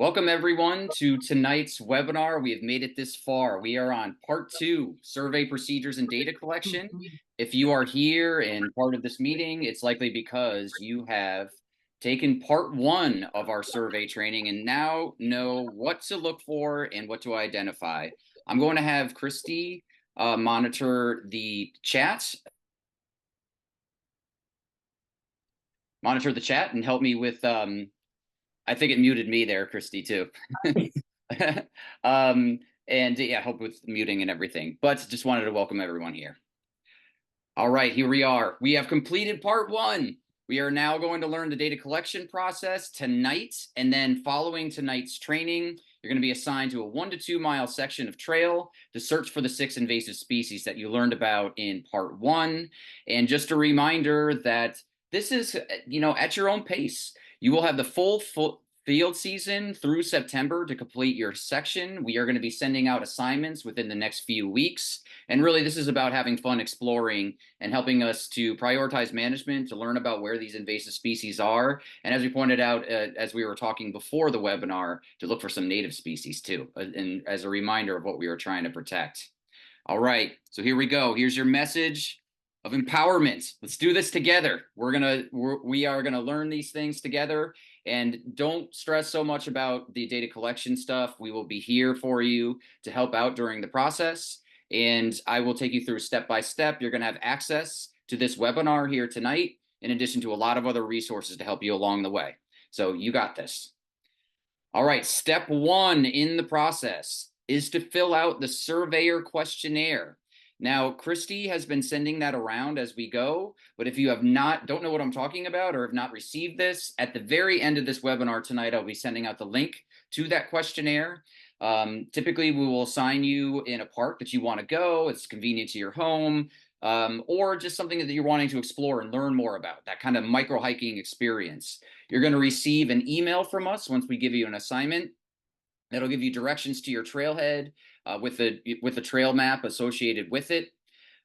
Welcome everyone to tonight's webinar. We have made it this far. We are on part 2, survey procedures and data collection. If you are here and part of this meeting, it's likely because you have taken part 1 of our survey training and now know what to look for and what to identify. I'm going to have Christy monitor the chat and help me with I think it muted me there, Christy, too. And yeah, help with muting and everything. But just wanted to welcome everyone here. All right, here we are. We have completed part 1. We are now going to learn the data collection process tonight. And then following tonight's training, you're going to be assigned to a 1 to 2 mile section of trail to search for the 6 invasive species that you learned about in part 1. And just a reminder that this is, at your own pace. You will have the full field season through September to complete your section. We are going to be sending out assignments within the next few weeks. And really, this is about having fun exploring and helping us to prioritize management, to learn about where these invasive species are. And as we pointed out, as we were talking before the webinar, to look for some native species too, and as a reminder of what we were trying to protect. All right, so here we go. Here's your message of empowerment. Let's do this together. We are gonna learn these things together, and don't stress so much about the data collection stuff. We will be here for you to help out during the process, and I will take you through step by step. You're gonna have access to this webinar here tonight, in addition to a lot of other resources to help you along the way. So you got this. All right, step 1 in the process is to fill out the Surveyor questionnaire. Now, Christy has been sending that around as we go, but if you don't know what I'm talking about or have not received this, at the very end of this webinar tonight, I'll be sending out the link to that questionnaire. Typically, we will assign you in a park that you want to go. It's convenient to your home, or just something that you're wanting to explore and learn more about, that kind of micro hiking experience. You're going to receive an email from us once we give you an assignment. That'll give you directions to your trailhead with the trail map associated with it.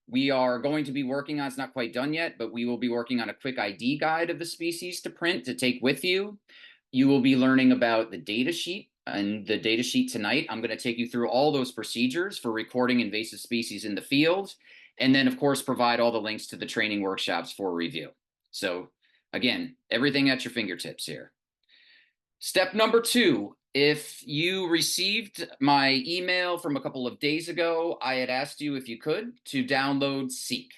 We are going to be working on, it's not quite done yet, but we will be working on a quick ID guide of the species to print to take with you. You will be learning about the data sheet, and the data sheet tonight, I'm going to take you through all those procedures for recording invasive species in the field, and then of course provide all the links to the training workshops for review. So again, everything at your fingertips here. Step number 2. If you received my email from a couple of days ago, I had asked you, if you could, to download Seek.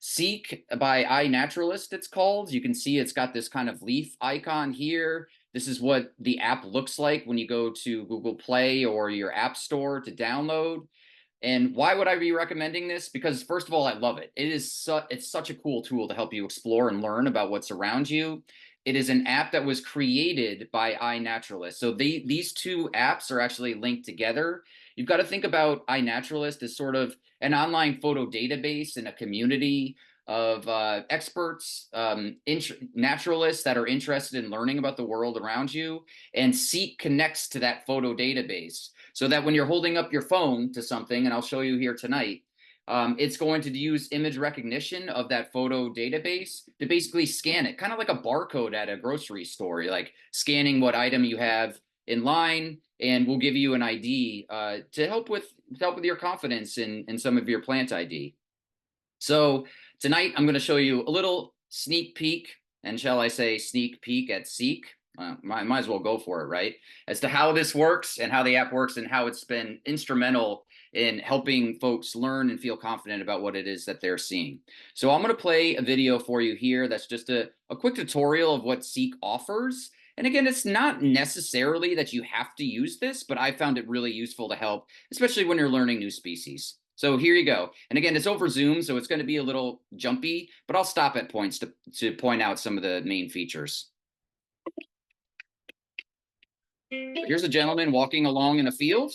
Seek by iNaturalist, it's called. You can see it's got this kind of leaf icon here. This is what the app looks like when you go to Google Play or your app store to download. And why would I be recommending this? Because first of all, I love it. It's such a cool tool to help you explore and learn about what's around you. It is an app that was created by iNaturalist. So these two apps are actually linked together. You've got to think about iNaturalist as sort of an online photo database and a community of experts, naturalists that are interested in learning about the world around you. And Seek connects to that photo database so that when you're holding up your phone to something, and I'll show you here tonight, it's going to use image recognition of that photo database to basically scan it, kind of like a barcode at a grocery store, like scanning what item you have in line, and we'll give you an ID to help with your confidence in some of your plant ID. So tonight I'm going to show you a little sneak peek, and shall I say sneak peek at Seek. Might as well go for it, right? As to how this works and how the app works and how it's been instrumental in helping folks learn and feel confident about what it is that they're seeing. So I'm going to play a video for you here that's just a quick tutorial of what Seek offers. And again, it's not necessarily that you have to use this, but I found it really useful to help, especially when you're learning new species. So here you go. And again, it's over Zoom, so it's going to be a little jumpy, but I'll stop at points to point out some of the main features. Here's a gentleman walking along in a field,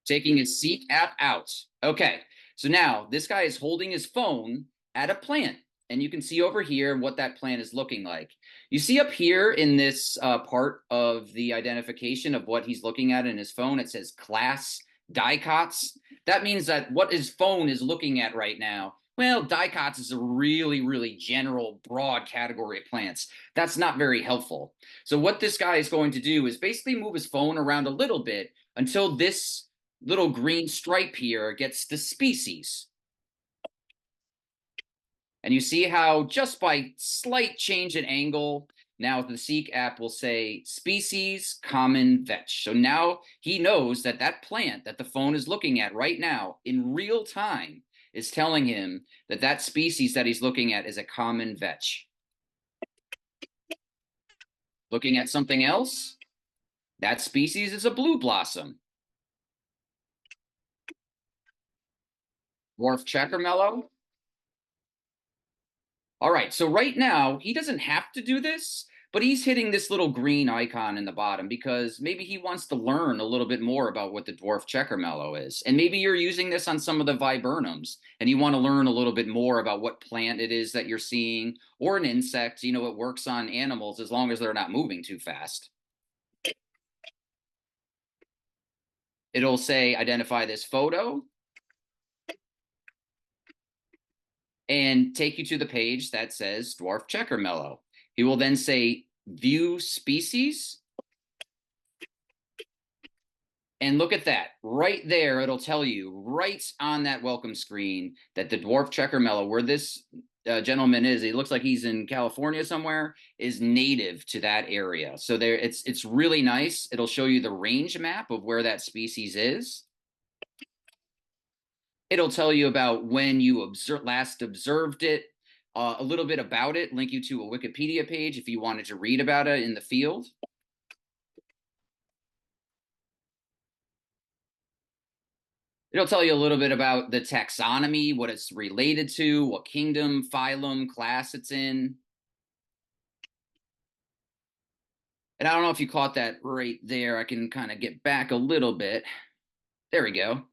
taking his Seek app out. Okay, so now this guy is holding his phone at a plant, and you can see over here what that plant is looking like. You see up here in this part of the identification of what he's looking at in his phone, it says class dicots. That means that what his phone is looking at right now Well, dicots is a really, really general, broad category of plants. That's not very helpful. So what this guy is going to do is basically move his phone around a little bit until this little green stripe here gets the species. And you see how just by slight change in angle, now the Seek app will say species common vetch. So now he knows that that plant that the phone is looking at right now in real time is telling him that that species that he's looking at is a common vetch. Looking at something else, that species is a blue blossom. Dwarf checker mellow. All right, so right now, he doesn't have to do this, but he's hitting this little green icon in the bottom because maybe he wants to learn a little bit more about what the dwarf checker mallow is. And maybe you're using this on some of the viburnums and you want to learn a little bit more about what plant it is that you're seeing, or an insect. It works on animals as long as they're not moving too fast. It'll say identify this photo and take you to the page that says dwarf checker mellow. He will then say view species. And look at that. Right there, it'll tell you right on that welcome screen that the dwarf checker mellow, where this gentleman is, he looks like he's in California somewhere, is native to that area. So there, it's really nice. It'll show you the range map of where that species is. It'll tell you about when you last observed it, a little bit about it, link you to a Wikipedia page if you wanted to read about it in the field. It'll tell you a little bit about the taxonomy, what it's related to, what kingdom, phylum, class it's in. And I don't know if you caught that right there. I can kind of get back a little bit. There we go.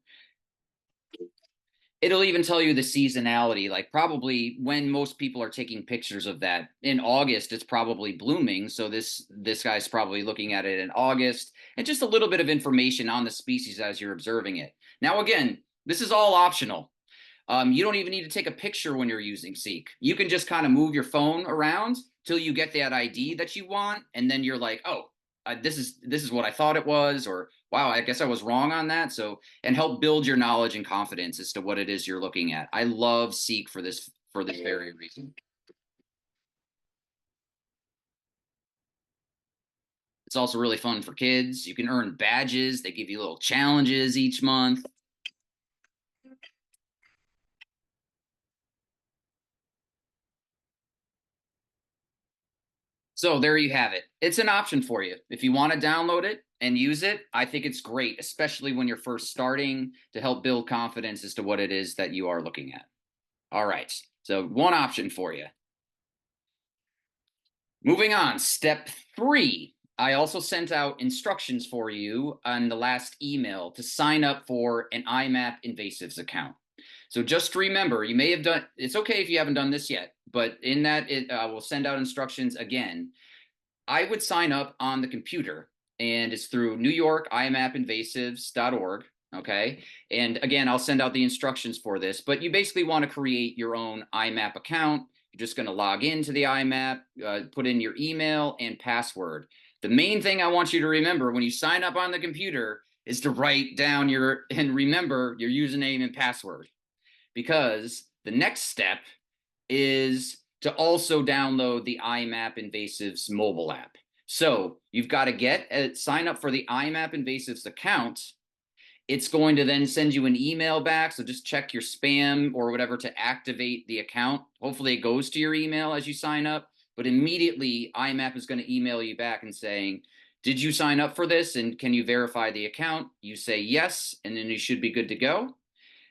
It'll even tell you the seasonality, like probably when most people are taking pictures of that. In August, it's probably blooming. So this guy's probably looking at it in August, and just a little bit of information on the species as you're observing it. Now, again, this is all optional. You don't even need to take a picture when you're using Seek. You can just kind of move your phone around till you get that ID that you want, and then you're like, oh, this is what I thought it was, or wow, I guess I was wrong on that. So, and help build your knowledge and confidence as to what it is you're looking at. I love Seek for this very reason. It's also really fun for kids. You can earn badges. They give you little challenges each month. So there you have it. It's an option for you. If you want to download it and use it, I think it's great, especially when you're first starting, to help build confidence as to what it is that you are looking at. All right. So one option for you. Moving on, step 3. I also sent out instructions for you on the last email to sign up for an IMAP Invasives account. So just remember, you may have done, it's okay if you haven't done this yet, but in that, I will send out instructions again. I would sign up on the computer, and it's through NewYorkIMAPinvasives.org. Okay. And again, I'll send out the instructions for this, but you basically want to create your own IMAP account. You're just going to log into the IMAP, put in your email and password. The main thing I want you to remember when you sign up on the computer is to write down and remember your username and password, because the next step is to also download the IMAP Invasives mobile app. So you've got to sign up for the IMAP Invasives account. It's going to then send you an email back. So just check your spam or whatever to activate the account. Hopefully it goes to your email as you sign up, but immediately IMAP is going to email you back and saying, did you sign up for this? And can you verify the account? You say yes, and then you should be good to go.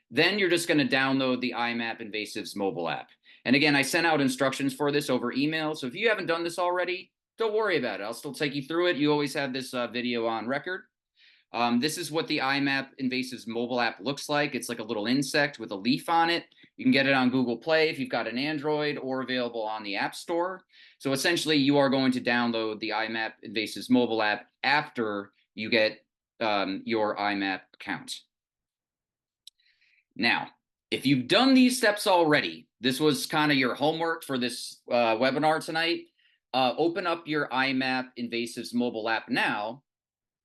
Then you're just going to download the IMAP Invasives mobile app. And again, I sent out instructions for this over email. So if you haven't done this already, don't worry about it. I'll still take you through it. You always have this video on record. This is what the IMAP Invasives mobile app looks like. It's like a little insect with a leaf on it. You can get it on Google Play if you've got an Android, or available on the App Store. So essentially, you are going to download the IMAP Invasives mobile app after you get your IMAP account. Now, If you've done these steps already, this was kind of your homework for this webinar tonight. Open up your IMAP Invasives mobile app now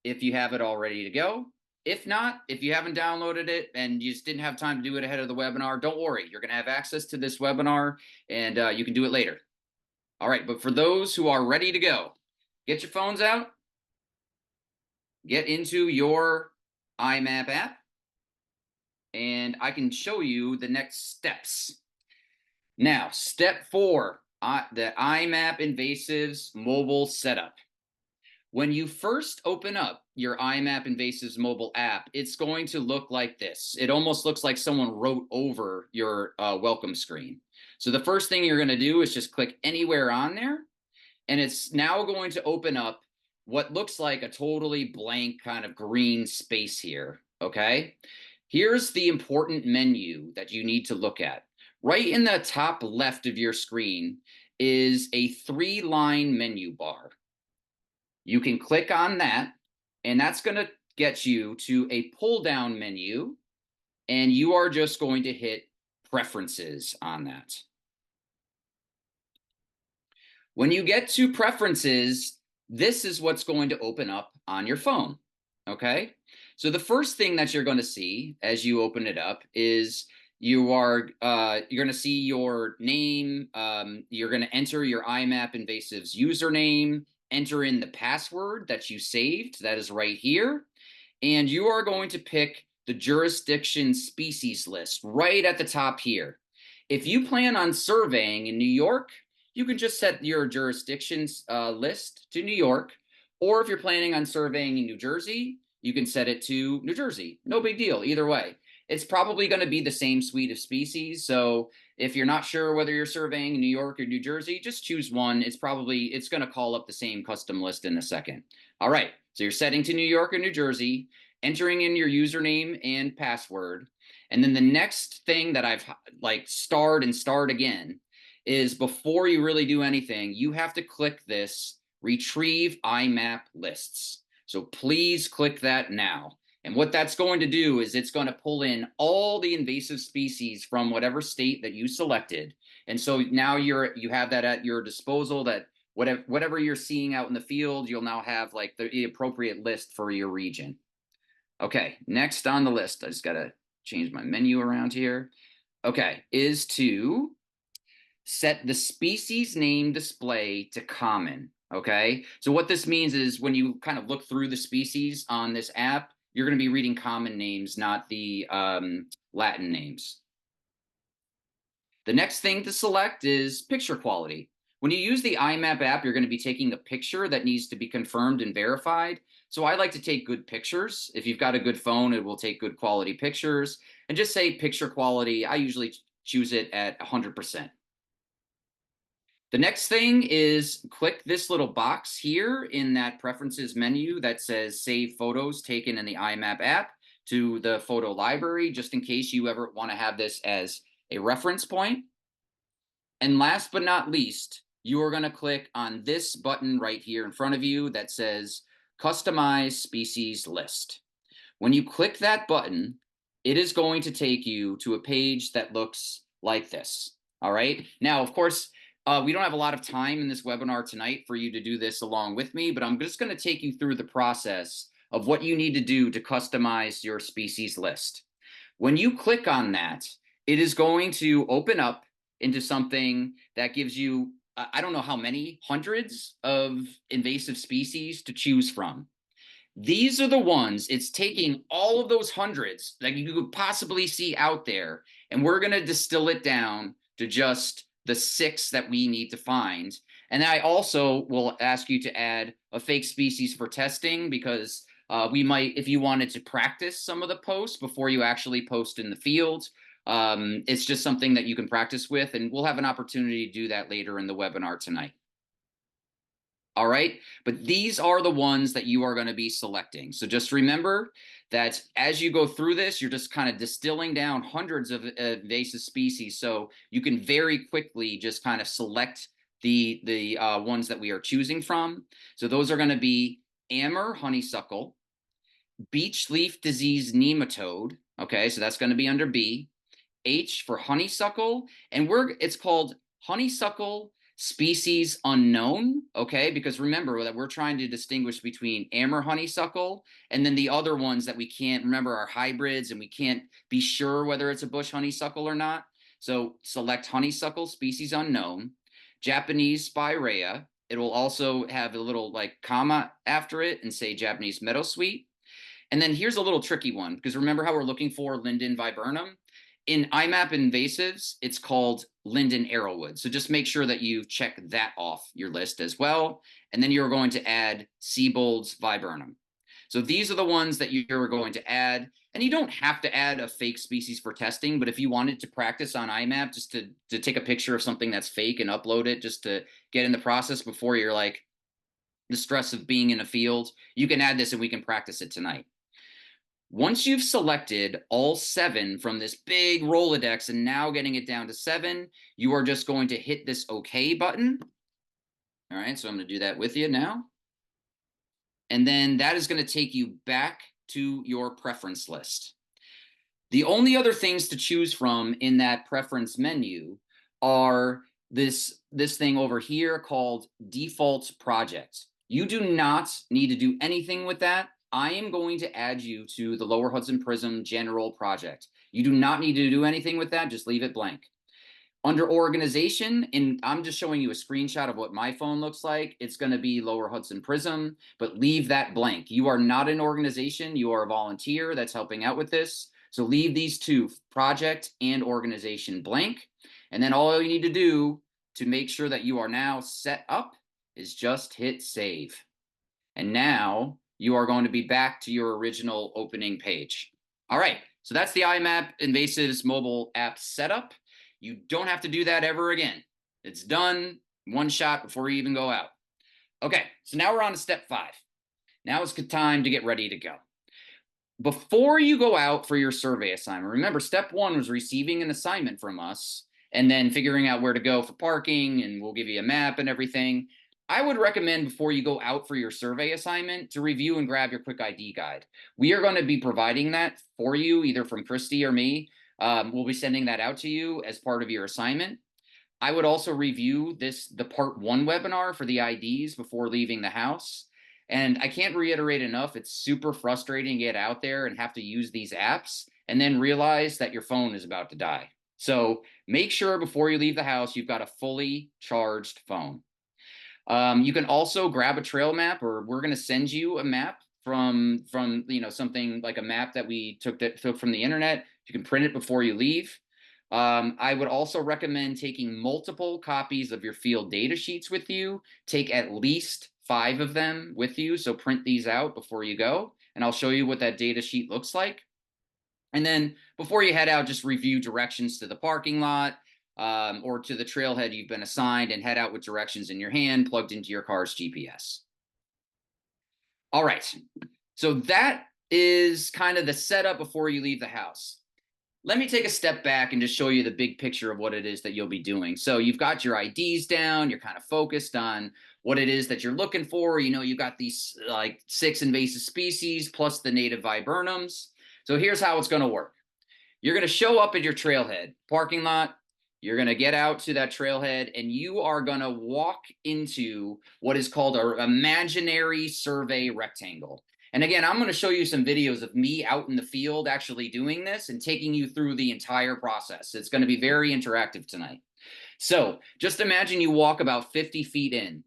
if you have it all ready to go. If not, if you haven't downloaded it and you just didn't have time to do it ahead of the webinar, don't worry. You're going to have access to this webinar and you can do it later. All right, but for those who are ready to go, get your phones out, get into your IMAP app, and I can show you the next steps. Now, step 4, the IMAP Invasives mobile setup. When you first open up your IMAP Invasives mobile app, it's going to look like this. It almost looks like someone wrote over your welcome screen. So the first thing you're going to do is just click anywhere on there, and it's now going to open up what looks like a totally blank kind of green space here, okay? Here's the important menu that you need to look at. Right in the top left of your screen is a 3-line menu bar. You can click on that, and that's going to get you to a pull-down menu, and you are just going to hit Preferences on that. When you get to Preferences, this is what's going to open up on your phone, okay? So the first thing that you're going to see as you open it up is you're going to see your name. You're going to enter your IMAP Invasives username, enter in the password that you saved. That is right here. And you are going to pick the jurisdiction species list right at the top here. If you plan on surveying in New York, you can just set your jurisdictions list to New York. Or if you're planning on surveying in New Jersey, you can set it to New Jersey. No big deal, either way. It's probably going to be the same suite of species. So if you're not sure whether you're surveying in New York or New Jersey, just choose one. It's going to call up the same custom list in a second. All right, so you're setting to New York or New Jersey, entering in your username and password. And then the next thing that I've starred again is before you really do anything, you have to click this Retrieve IMAP Lists. So please click that now. And what that's going to do is it's going to pull in all the invasive species from whatever state that you selected. And so now you have that at your disposal, that whatever you're seeing out in the field, you'll now have like the appropriate list for your region. Okay, next on the list, I just got to change my menu around here. Okay, is to set the species name display to common. Okay, so what this means is when you kind of look through the species on this app, you're going to be reading common names, not the Latin names. The next thing to select is picture quality. When you use the IMAP app, you're going to be taking a picture that needs to be confirmed and verified. So I like to take good pictures. If you've got a good phone, it will take good quality pictures. And just say picture quality. I usually choose it at 100%. The next thing is click this little box here in that preferences menu that says save photos taken in the IMAP app to the photo library, just in case you ever want to have this as a reference point. And last but not least, you are going to click on this button right here in front of you that says customize species list. When you click that button, it is going to take you to a page that looks like this. All right. Now, of course, we don't have a lot of time in this webinar tonight for you to do this along with me, but I'm just going to take you through the process of what you need to do to customize your species list. When you click on that, it is going to open up into something that gives you, I don't know how many hundreds of invasive species to choose from. These are the ones, it's taking all of those hundreds that you could possibly see out there, and we're going to distill it down to just the 6 that we need to find. And I also will ask you to add a fake species for testing, because we might, if you wanted to practice some of the posts before you actually post in the field, it's just something that you can practice with, and we'll have an opportunity to do that later in the webinar tonight. All right, but these are the ones that you are going to be selecting. So just remember that as you go through this, you're just kind of distilling down hundreds of invasive species, so you can very quickly just kind of select the ones that we are choosing from. So those are going to be Amur honeysuckle, beech leaf disease nematode. Okay, so that's going to be under B. H for honeysuckle, and it's called honeysuckle species unknown, okay? Because remember that we're trying to distinguish between Amur honeysuckle and then the other ones that we can't remember are hybrids and we can't be sure whether it's a bush honeysuckle or not. So select honeysuckle species unknown, Japanese spirea. It will also have a little like comma after it and say Japanese meadowsweet. And then here's a little tricky one, because remember how we're looking for linden viburnum? In IMAP invasives, it's called linden arrowwood. So just make sure that you check that off your list as well. And then you're going to add Siebold's viburnum. So these are the ones that you're going to add. And you don't have to add a fake species for testing, but if you wanted to practice on IMAP, just to take a picture of something that's fake and upload it, just to get in the process before you're like the stress of being in a field, you can add this and we can practice it tonight. Once you've selected all 7 from this big Rolodex and now getting it down to 7, you are just going to hit this OK button. All right, so I'm going to do that with you now. And then that is going to take you back to your preference list. The only other things to choose from in that preference menu are this thing over here called default project. You do not need to do anything with that. I am going to add you to the Lower Hudson Prism General Project. You do not need to do anything with that. Just leave it blank. Under organization, and I'm just showing you a screenshot of what my phone looks like. It's going to be Lower Hudson Prism, but leave that blank. You are not an organization. You are a volunteer that's helping out with this. So leave these 2, project and organization, blank. And then all you need to do to make sure that you are now set up is just hit save. And now you are going to be back to your original opening page. All right, so that's the IMAP Invasives mobile app setup. You don't have to do that ever again. It's done, one shot before you even go out. Okay, so now we're on to step 5. Now it's time to get ready to go. Before you go out for your survey assignment, remember step 1 was receiving an assignment from us and then figuring out where to go for parking, and we'll give you a map and everything. I would recommend before you go out for your survey assignment to review and grab your quick ID guide. We are going to be providing that for you, either from Christy or me. We'll be sending that out to you as part of your assignment. I would also review the part 1 webinar for the IDs before leaving the house. And I can't reiterate enough, it's super frustrating to get out there and have to use these apps and then realize that your phone is about to die. So make sure before you leave the house, you've got a fully charged phone. You can also grab a trail map, or we're going to send you a map from something like a map that we took from the internet. You can print it before you leave. I would also recommend taking multiple copies of your field data sheets with you. Take at least 5 of them with you. So print these out before you go, and I'll show you what that data sheet looks like. And then before you head out, just review directions to the parking lot or to the trailhead you've been assigned, and head out with directions in your hand plugged into your car's GPS. All right, so that is kind of the setup before you leave the house. Let me take a step back and just show you the big picture of what it is that you'll be doing. So you've got your IDs down, you're kind of focused on what it is that you're looking for. You've got these like 6 invasive species plus the native viburnums. So here's how it's going to work. You're going to show up at your trailhead parking lot. You're going to get out to that trailhead, and you are going to walk into what is called an imaginary survey rectangle. And again, I'm going to show you some videos of me out in the field actually doing this and taking you through the entire process. It's going to be very interactive tonight. So just imagine you walk about 50 feet in.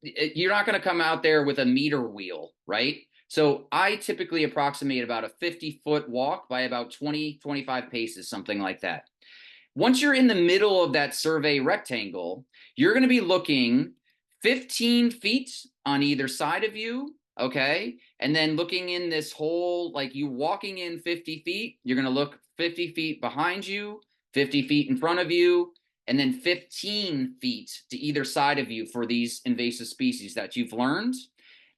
You're not going to come out there with a meter wheel, right? So I typically approximate about a 50-foot walk by about 20, 25 paces, something like that. Once you're in the middle of that survey rectangle, you're going to be looking 15 feet on either side of you, okay? And then looking in this hole, like you walking in 50 feet, you're going to look 50 feet behind you, 50 feet in front of you, and then 15 feet to either side of you for these invasive species that you've learned.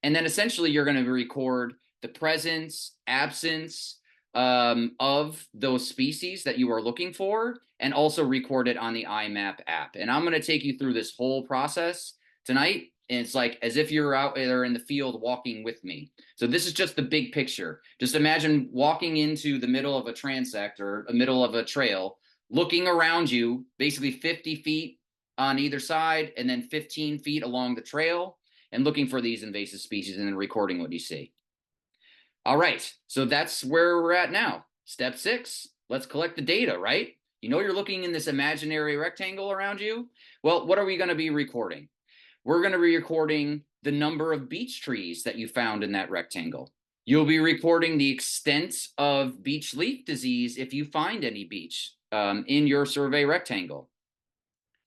And then essentially you're going to record the presence, absence of those species that you are looking for, and also record it on the IMAP app. And I'm going to take you through this whole process tonight and it's like as if you're out there in the field walking with me. So this is just the big picture. Just imagine walking into the middle of a transect or a middle of a trail, looking around you, basically 50 feet on either side, and then 15 feet along the trail, and looking for these invasive species and then recording what you see. All right, so that's where we're at now. Step 6, let's collect the data, right? You know you're looking in this imaginary rectangle around you? Well, what are we going to be recording? We're going to be recording the number of beech trees that you found in that rectangle. You'll be recording the extent of beech leaf disease if you find any beech in your survey rectangle.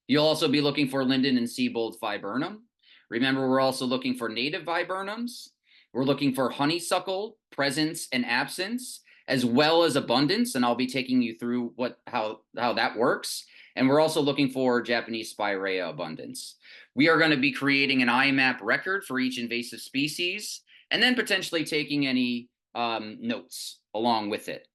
You'll also be looking for linden and Siebold viburnum. Remember, we're also looking for native viburnums. We're looking for honeysuckle presence and absence, as well as abundance, and I'll be taking you through how that works. And we're also looking for Japanese spirea abundance. We are going to be creating an IMAP record for each invasive species, and then potentially taking any notes along with it.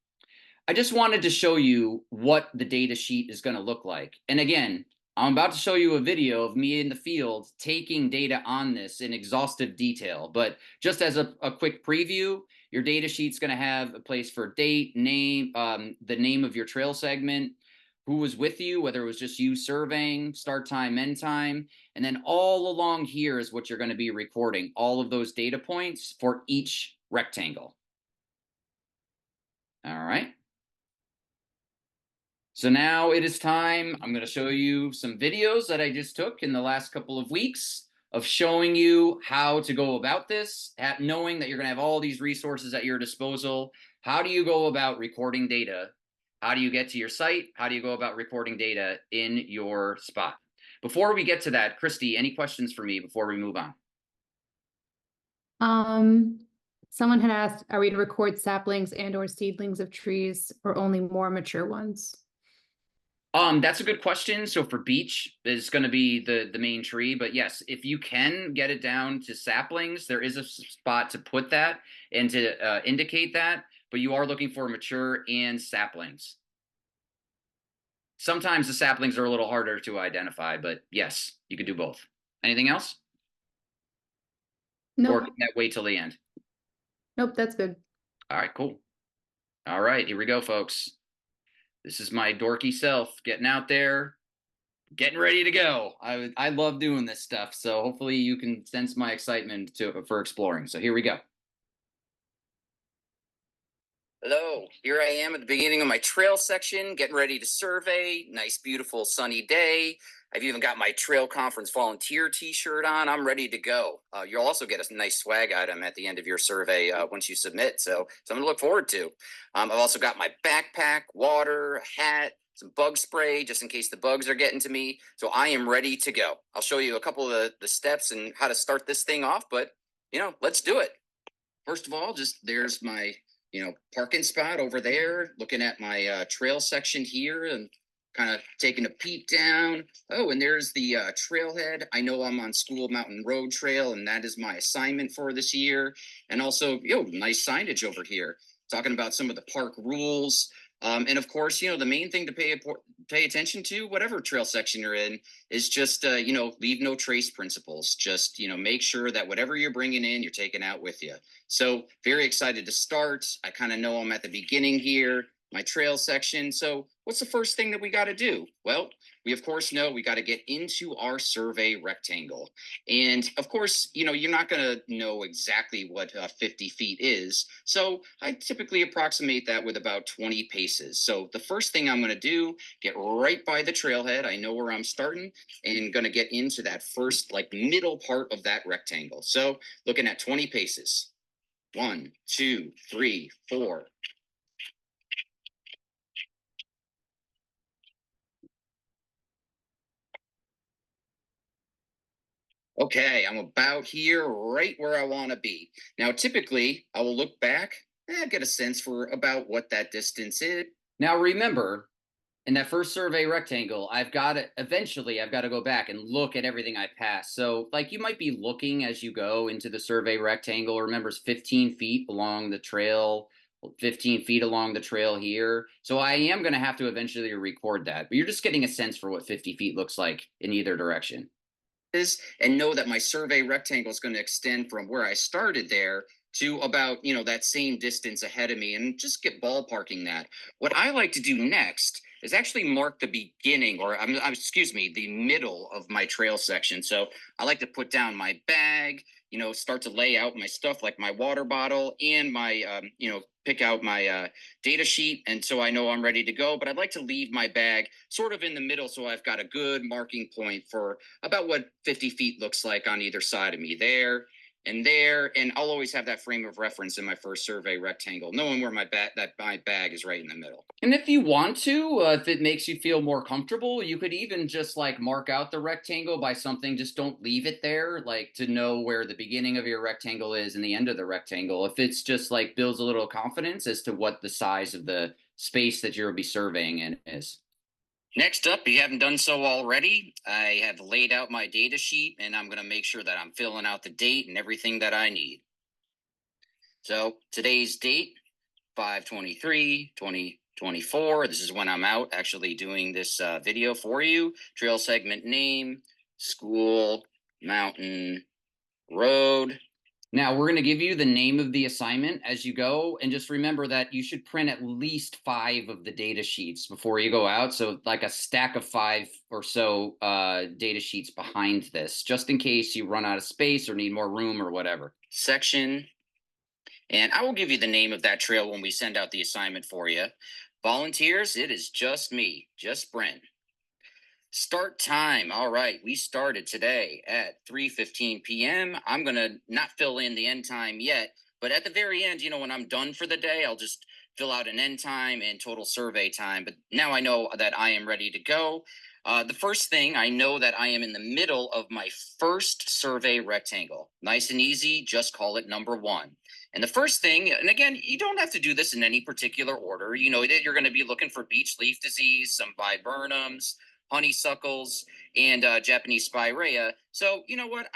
I just wanted to show you what the data sheet is going to look like. And again, I'm about to show you a video of me in the field taking data on this in exhaustive detail. But just as a quick preview, your data sheet's going to have a place for date, name, the name of your trail segment, who was with you, whether it was just you surveying, start time, end time. And then all along here is what you're going to be recording, all of those data points for each rectangle. All right. So now it is time. I'm going to show you some videos that I just took in the last couple of weeks of showing you how to go about this, knowing that you're going to have all these resources at your disposal. How do you go about recording data? How do you get to your site? How do you go about recording data in your spot? Before we get to that, Christy, any questions for me before we move on? Someone had asked, are we to record saplings and or seedlings of trees or only more mature ones? That's a good question. So for beech is going to be the main tree, but yes, if you can get it down to saplings, there is a spot to put that and to indicate that, but you are looking for mature and saplings. Sometimes the saplings are a little harder to identify, but yes, you could do both. Anything else? No. Or can that wait till the end? Nope, that's good. All right, cool. All right, here we go, folks. This is my dorky self getting out there, getting ready to go. I love doing this stuff, so hopefully you can sense my excitement for exploring. So here we go. Hello, here I am at the beginning of my trail section, getting ready to survey. Nice, beautiful, sunny day. I've even got my Trail Conference volunteer t-shirt on. I'm ready to go. You'll also get a nice swag item at the end of your survey once you submit, so something to look forward to. I've also got my backpack, water, a hat, some bug spray just in case the bugs are getting to me. So I am ready to go. I'll show you a couple of the steps and how to start this thing off, but let's do it. First of all, there's my parking spot over there, looking at my trail section here and kind of taking a peek down. Oh, and there's the trailhead. I know I'm on School Mountain Road Trail, and that is my assignment for this year. And also, nice signage over here, talking about some of the park rules. And of course, the main thing to pay attention to, whatever trail section you're in, is just, leave no trace principles. Just, make sure that whatever you're bringing in, you're taking out with you. So very excited to start. I kind of know I'm at the beginning here, my trail section. So what's the first thing that we got to do? Well, we of course know we got to get into our survey rectangle. And of course, you're not going to know exactly what 50 feet is. So I typically approximate that with about 20 paces. So the first thing I'm going to do, get right by the trailhead. I know where I'm starting and going to get into that first middle part of that rectangle. So looking at 20 paces. 1, 2, 3, 4. Okay, I'm about here, right where I want to be. Now, typically, I will look back and get a sense for about what that distance is. Now, remember, in that first survey rectangle, eventually I've got to go back and look at everything I passed. So you might be looking as you go into the survey rectangle. Remember, it's 15 feet along the trail, 15 feet along the trail here. So I am going to have to eventually record that, but you're just getting a sense for what 50 feet looks like in either direction. and know that my survey rectangle is going to extend from where I started there to about, that same distance ahead of me, and just get ballparking that. What I like to do next is actually mark the beginning, or excuse me, the middle of my trail section. So I like to put down my bag, start to lay out my stuff like my water bottle and my, pick out my data sheet. And so I know I'm ready to go, but I'd like to leave my bag sort of in the middle. So I've got a good marking point for about what 50 feet looks like on either side of me, there and there. And I'll always have that frame of reference in my first survey rectangle, knowing where my bag is right in the middle. And if you want to, if it makes you feel more comfortable, you could even just like mark out the rectangle by something. Just don't leave it there, like to know where the beginning of your rectangle is and the end of the rectangle. If it's just like builds a little confidence as to what the size of the space that you'll be surveying in is. Next up, if you haven't done so already, I have laid out my data sheet, and I'm going to make sure that I'm filling out the date and everything that I need. So today's date, 5/23/2024. This is when I'm out actually doing this video for you. Trail segment name, school, mountain, road. Now, we're going to give you the name of the assignment as you go, and just remember that you should print at least 5 of the data sheets before you go out. So like a stack of 5 or so data sheets behind this, just in case you run out of space or need more room or whatever. Section. And I will give you the name of that trail when we send out the assignment for you. Volunteers, it is just me, just Brent. Start time. All right, we started today at 3:15 p.m. I'm going to not fill in the end time yet, but at the very end, when I'm done for the day, I'll just fill out an end time and total survey time. But now I know that I am ready to go. The first thing, I know that I am in the middle of my first survey rectangle. Nice and easy, just call it number 1. And the first thing, and again, you don't have to do this in any particular order. You know that you're going to be looking for beech leaf disease, some viburnums, honeysuckles, and Japanese spirea. So you know what?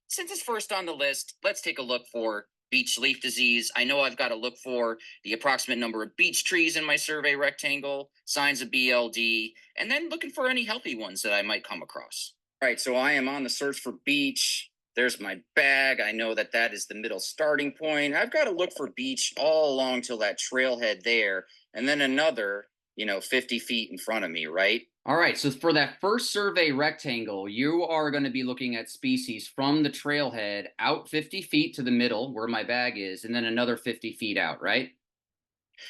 Since it's first on the list, let's take a look for beech leaf disease. I know I've got to look for the approximate number of beech trees in my survey rectangle, signs of BLD, and then looking for any healthy ones that I might come across. All right, so I am on the search for beech. There's my bag. I know that that is the middle starting point. I've got to look for beech all along till that trailhead there, and then another, 50 feet in front of me, right? All right, so for that first survey rectangle, you are going to be looking at species from the trailhead out 50 feet to the middle where my bag is, and then another 50 feet out, right?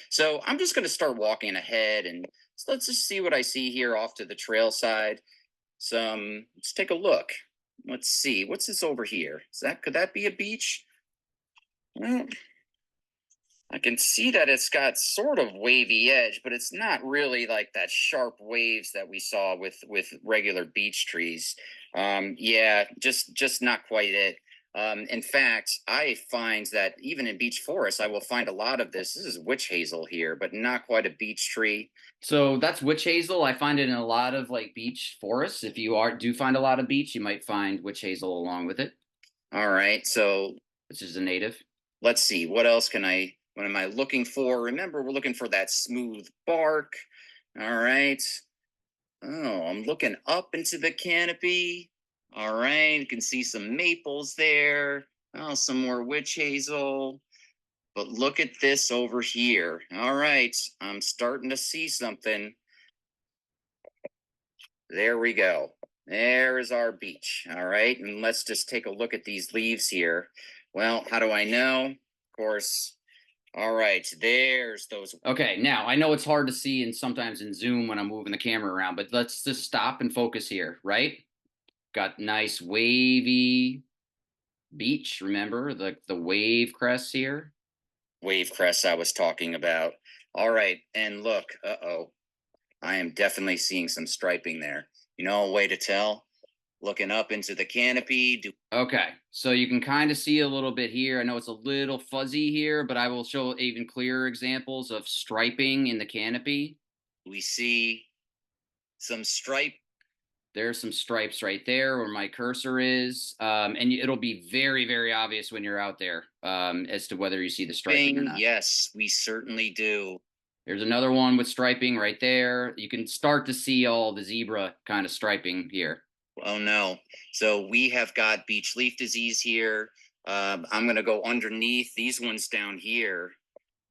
So I'm just going to start walking ahead, and let's just see what I see here off to the trail side. Let's take a look. Let's see, what's this over here? Could that be a beech? Well, I can see that it's got sort of wavy edge, but it's not really like that sharp waves that we saw with regular beech trees. Yeah, just not quite it. In fact, I find that even in beech forests, I will find a lot of this. This is witch hazel here, but not quite a beech tree. So that's witch hazel. I find it in a lot of like beech forests. If you do find a lot of beech, you might find witch hazel along with it. All right, so this is a native. Let's see, what am I looking for? Remember, we're looking for that smooth bark. All right. Oh, I'm looking up into the canopy. All right, you can see some maples there. Oh, some more witch hazel. But look at this over here. All right, I'm starting to see something. There we go. There is our beech. All right, and let's just take a look at these leaves here. Well, how do I know? Of course. All right, there's those. Okay, now I know it's hard to see and sometimes in Zoom when I'm moving the camera around, but let's just stop and focus here, right? Got nice wavy beech, remember the wave crests here? Wave crests I was talking about. All right, and look, I am definitely seeing some striping there. A way to tell? Looking up into the canopy. Okay, so you can kind of see a little bit here. I know it's a little fuzzy here, but I will show even clearer examples of striping in the canopy. We see some stripe. There's some stripes right there where my cursor is. And it'll be very, very obvious when you're out there as to whether you see the striping or not. Yes, we certainly do. There's another one with striping right there. You can start to see all the zebra kind of striping here. Oh no. So we have got beech leaf disease here. I'm going to go underneath these ones down here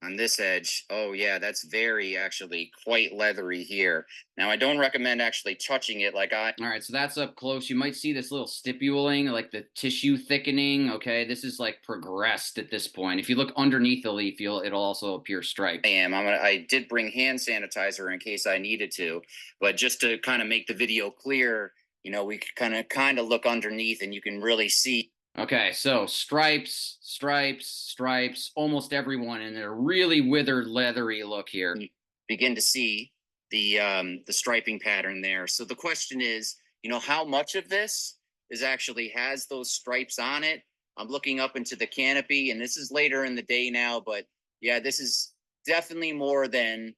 on this edge. Oh yeah, that's very actually quite leathery here. Now I don't recommend actually touching it like I. All right, so that's up close. You might see this little stipuling, like the tissue thickening. Okay, this is like progressed at this point. If you look underneath the leaf, it'll also appear striped. I did bring hand sanitizer in case I needed to, but just to kind of make the video clear, we kind of look underneath and you can really see. Okay, so stripes, stripes, stripes, almost everyone in a really withered, leathery look here. You begin to see the striping pattern there. So the question is, how much of this is actually has those stripes on it? I'm looking up into the canopy, and this is later in the day now, but yeah, this is definitely more than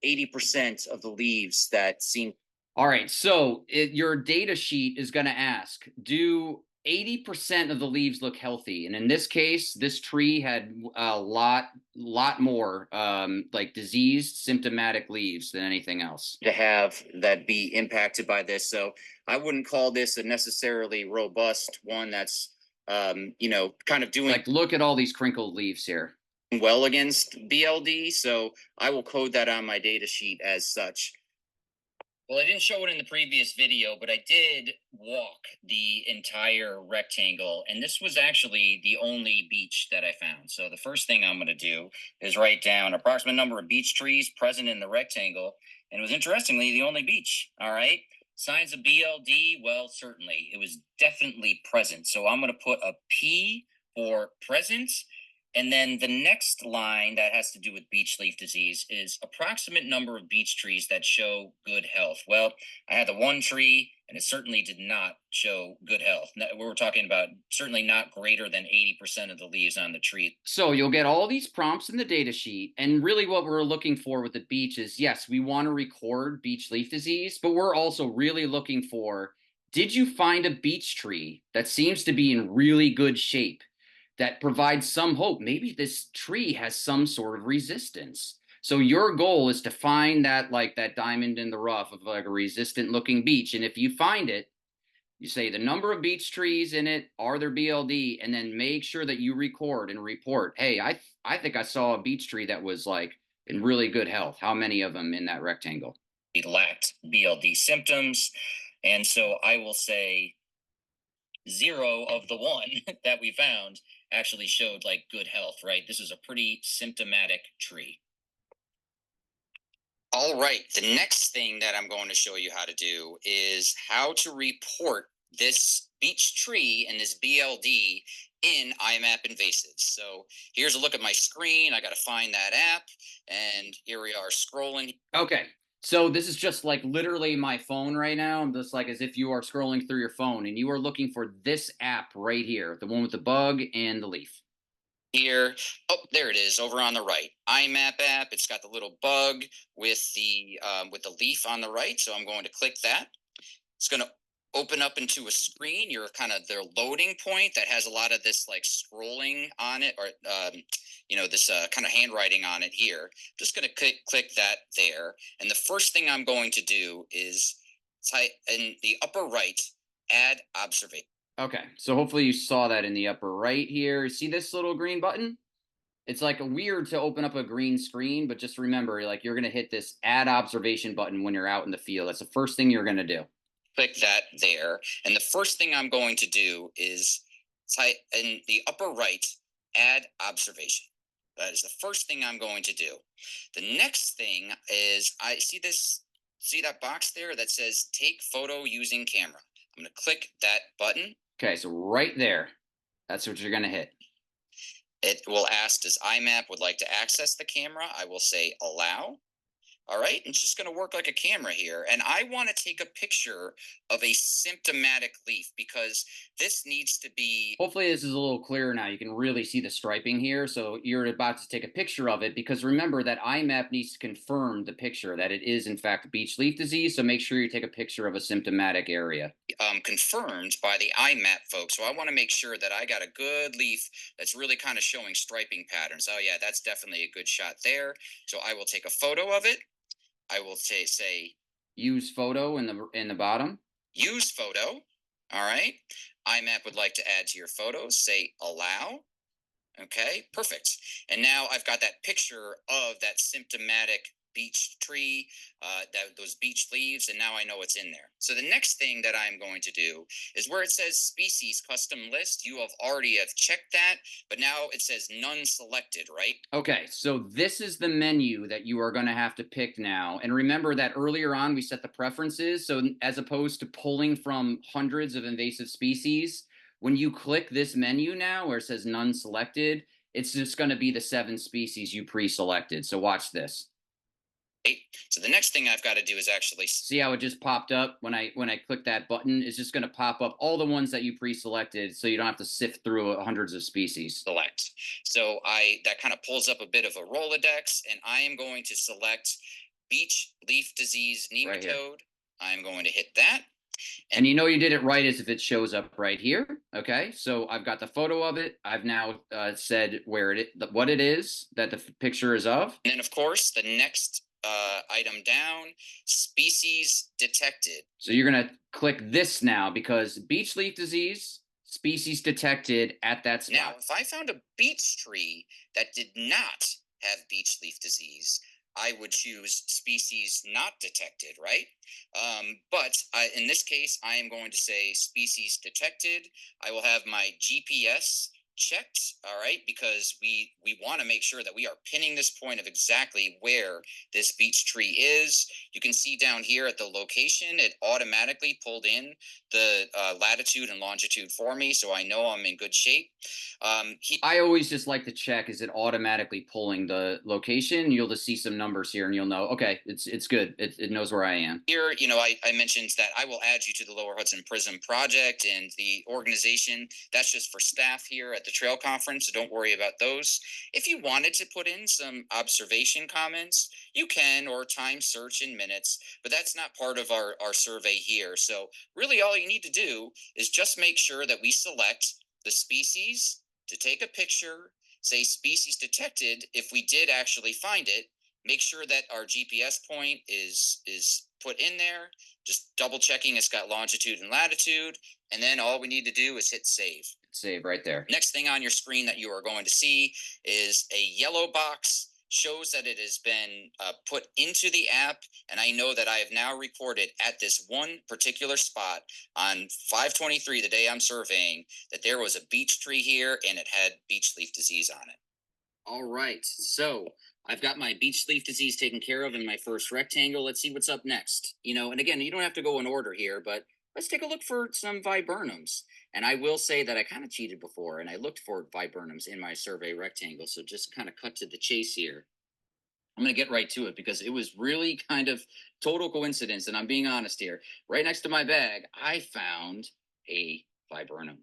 80% of the leaves that seem. All right, so your data sheet is going to ask, do 80% of the leaves look healthy? And in this case, this tree had a lot more like diseased, symptomatic leaves than anything else. To have that be impacted by this. So I wouldn't call this a necessarily robust one that's, kind of doing. Like, look at all these crinkled leaves here. Well against BLD. So I will code that on my data sheet as such. Well, I didn't show it in the previous video, but I did walk the entire rectangle, and this was actually the only beech that I found. So the first thing I'm going to do is write down approximate number of beech trees present in the rectangle, and it was interestingly the only beech. All right. Signs of BLD, well, certainly. It was definitely present. So I'm going to put a P for present. And then the next line that has to do with beech leaf disease is approximate number of beech trees that show good health. Well, I had the one tree, and it certainly did not show good health. We were talking about certainly not greater than 80% of the leaves on the tree. So you'll get all these prompts in the data sheet. And really what we're looking for with the beech is, yes, we want to record beech leaf disease, but we're also really looking for, did you find a beech tree that seems to be in really good shape, that provides some hope? Maybe this tree has some sort of resistance. So your goal is to find that, like, that diamond in the rough of like a resistant looking beech. And if you find it, you say the number of beech trees in it, are there BLD, and then make sure that you record and report, hey, I think I saw a beech tree that was like in really good health. How many of them in that rectangle? It lacked BLD symptoms. And so I will say 0 of the one that we found actually showed like good health, right? This is a pretty symptomatic tree. All right, the next thing that I'm going to show you how to do is how to report this beech tree and this BLD in IMAP Invasives. So here's a look at my screen. I got to find that app, and here we are scrolling. Okay, so this is just like literally my phone right now. I'm just like as if you are scrolling through your phone, and you are looking for this app right here, the one with the bug and the leaf. Here, oh, there it is over on the right. IMAP app. It's got the little bug with the leaf on the right. So I'm going to click that. It's going to open up into a screen. You're kind of their loading point that has a lot of this like scrolling on it, or this kind of handwriting on it here. Just going to click that there. And the first thing I'm going to do is type in the upper right, add observation. Okay, so hopefully you saw that in the upper right here. See this little green button? It's like weird to open up a green screen, but just remember, like, you're going to hit this add observation button when you're out in the field. That's the first thing you're going to do. Click that there. And the first thing I'm going to do is type in the upper right, add observation. That is the first thing I'm going to do. The next thing is I see that box there that says take photo using camera. I'm going to click that button. Okay, so right there, that's what you're going to hit. It will ask, does IMAP would like to access the camera? I will say allow. All right, it's just going to work like a camera here. And I want to take a picture of a symptomatic leaf because this needs to be. Hopefully this is a little clearer now. You can really see the striping here. So you're about to take a picture of it because remember that IMAP needs to confirm the picture that it is in fact beech leaf disease. So make sure you take a picture of a symptomatic area. Confirmed by the IMAP folks. So I want to make sure that I got a good leaf that's really kind of showing striping patterns. Oh yeah, that's definitely a good shot there. So I will take a photo of it. I will say use photo in the bottom. Use photo. All right. IMAP would like to add to your photos. Say allow. Okay, perfect. And now I've got that picture of that symptomatic beech tree, those beech leaves, and now I know what's in there. So the next thing that I'm going to do is where it says species custom list, you have already have checked that, but now it says none selected, right? Okay, so this is the menu that you are going to have to pick now. And remember that earlier on we set the preferences. So as opposed to pulling from hundreds of invasive species, when you click this menu now where it says none selected, it's just going to be the 7 species you pre-selected. So watch this. So the next thing I've got to do is actually see how it just popped up when I click that button. It's just going to pop up all the ones that you pre-selected, so you don't have to sift through hundreds of species. Select. So that kind of pulls up a bit of a Rolodex, and I am going to select beech leaf disease nematode. Right, I'm going to hit that. And you know you did it right as if it shows up right here. Okay, so I've got the photo of it. I've now said where what it is that the picture is of. And then, of course, the next item down, species detected. So you're going to click this now because beech leaf disease, species detected at that spot. Now, if I found a beech tree that did not have beech leaf disease, I would choose species not detected, right? But in this case, I am going to say species detected. I will have my GPS checked, all right, because we want to make sure that we are pinning this point of exactly where this beech tree is. You can see down here at the location, it automatically pulled in the latitude and longitude for me, so I know I'm in good shape. I always just like to check, is it automatically pulling the location? You'll just see some numbers here and you'll know, okay, it's good. It knows where I am. Here, I mentioned that I will add you to the Lower Hudson Prism project and the organization. That's just for staff here at the trail conference, so don't worry about those. If you wanted to put in some observation comments, you can, or time search in minutes, but that's not part of our survey here. So really all you need to do is just make sure that we select the species, to take a picture, say species detected. If we did actually find it, make sure that our GPS point is put in there, just double checking it's got longitude and latitude, and then all we need to do is hit save. Save right there. Next thing on your screen that you are going to see is a yellow box, shows that it has been put into the app, and I know that I have now reported at this one particular spot on 5/23, the day I'm surveying, that there was a beech tree here and it had beech leaf disease on it. All right, so I've got my beech leaf disease taken care of in my first rectangle. Let's see what's up next. And again, you don't have to go in order here, but let's take a look for some viburnums. And I will say that I kind of cheated before, and I looked for viburnums in my survey rectangle. So just kind of cut to the chase here. I'm going to get right to it because it was really kind of total coincidence, and I'm being honest here. Right next to my bag, I found a viburnum.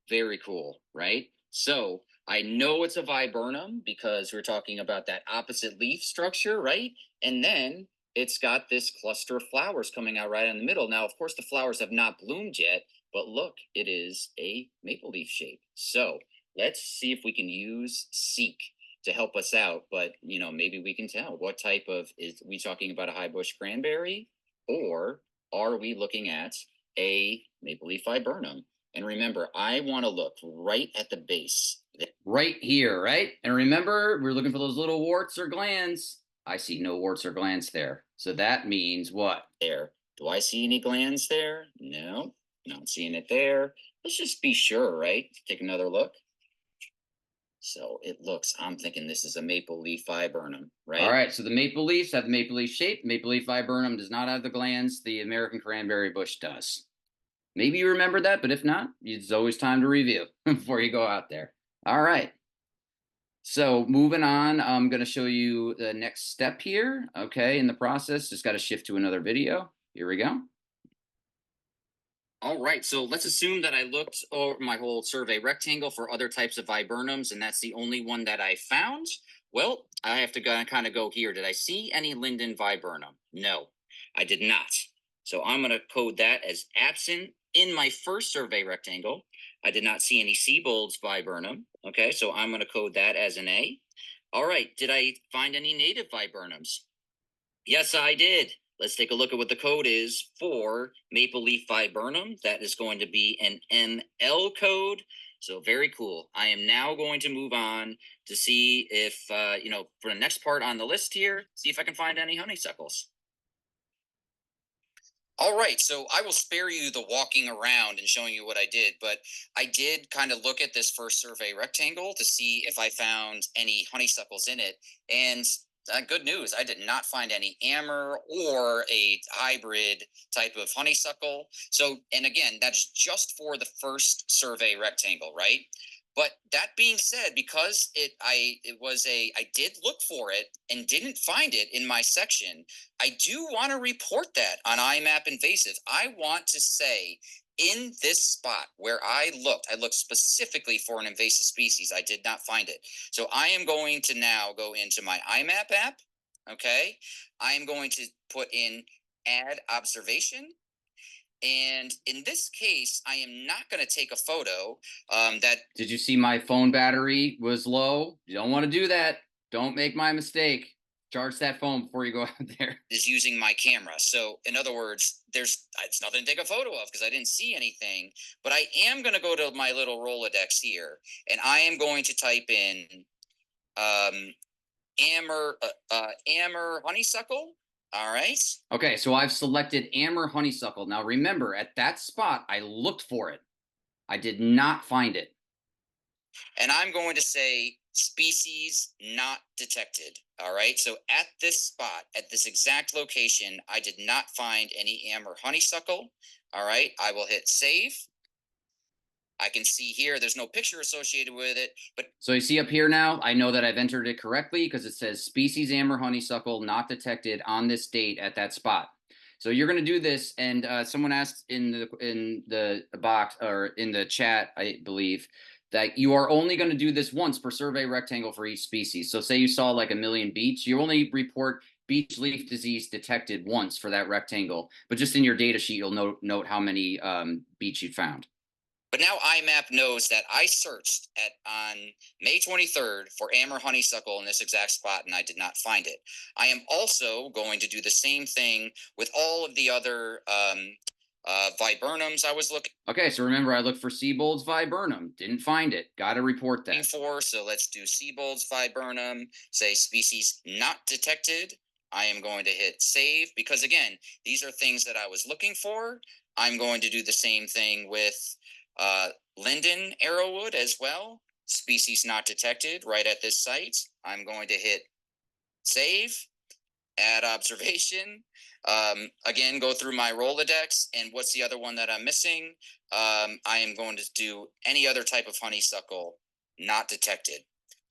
Very cool, right? So I know it's a viburnum because we're talking about that opposite leaf structure, right? And then it's got this cluster of flowers coming out right in the middle. Now, of course, the flowers have not bloomed yet, but look, it is a maple leaf shape. So let's see if we can use Seek to help us out. But, maybe we can tell what type of, is we talking about a high bush cranberry, or are we looking at a maple leaf viburnum? And remember, I want to look right at the base. Right here, right? And remember, we're looking for those little warts or glands. I see no warts or glands there. So that means what? There. Do I see any glands there? No, not seeing it there. Let's just be sure, right? Take another look. So it looks, I'm thinking this is a maple leaf viburnum, right? All right, so the maple leaves have the maple leaf shape. Maple leaf viburnum does not have the glands. The American cranberry bush does. Maybe you remember that, but if not, it's always time to review before you go out there. All right. So moving on, I'm going to show you the next step here. Okay, in the process, just got to shift to another video. Here we go. All right, so let's assume that I looked over my whole survey rectangle for other types of viburnums, and that's the only one that I found. Well, I have to kind of go here. Did I see any linden viburnum? No, I did not. So I'm going to code that as absent. In my first survey rectangle, I did not see any Siebold's viburnum. Okay, so I'm going to code that as an A. All right, did I find any native viburnums? Yes, I did. let's take a look at what the code is for maple leaf viburnum. That is going to be an ML code. So very cool. I am now going to move on to see if, for the next part on the list here, see if I can find any honeysuckles. All right, so I will spare you the walking around and showing you what I did, but I did kind of look at this first survey rectangle to see if I found any honeysuckles in it. And good news, I did not find any amber or a hybrid type of honeysuckle. So, and again, that's just for the first survey rectangle, right? But that being said, because I did look for it and didn't find it in my section, I do want to report that on IMAP Invasive. I want to say in this spot where I looked specifically for an invasive species. I did not find it. So I am going to now go into my IMAP app. Okay. I am going to put in add observation. And in this case, I am not going to take a photo. Did you see my phone battery was low? You don't want to do that. Don't make my mistake. Charge that phone before you go out there. Is using my camera. So in other words, it's nothing to take a photo of because I didn't see anything. But I am going to go to my little Rolodex here, and I am going to type in amber honeysuckle. All right. Okay, so I've selected amber honeysuckle. Now remember, at that spot, I looked for it. I did not find it. And I'm going to say species not detected. All right, so at this spot, at this exact location, I did not find any amber honeysuckle. All right, I will hit save. I can see here there's no picture associated with it, but so you see up here now, I know that I've entered it correctly because it says species amber honeysuckle not detected on this date at that spot. So you're going to do this, and someone asked in the box or in the chat, I believe, that you are only going to do this once per survey rectangle for each species. So say you saw like a million beech, you only report beech leaf disease detected once for that rectangle, but just in your data sheet, you'll note how many beech you found. But now IMAP knows that I searched on May 23rd for amber honeysuckle in this exact spot, and I did not find it. I am also going to do the same thing with all of the other viburnums I was looking. Okay, so remember, I looked for Siebold's viburnum, didn't find it. Got to report that. So let's do Siebold's viburnum. Say species not detected. I am going to hit save because again, these are things that I was looking for. I'm going to do the same thing with linden arrowwood as well. Species not detected right at this site. I'm going to hit save, add observation. Again, go through my Rolodex. And what's the other one that I'm missing? I am going to do any other type of honeysuckle not detected.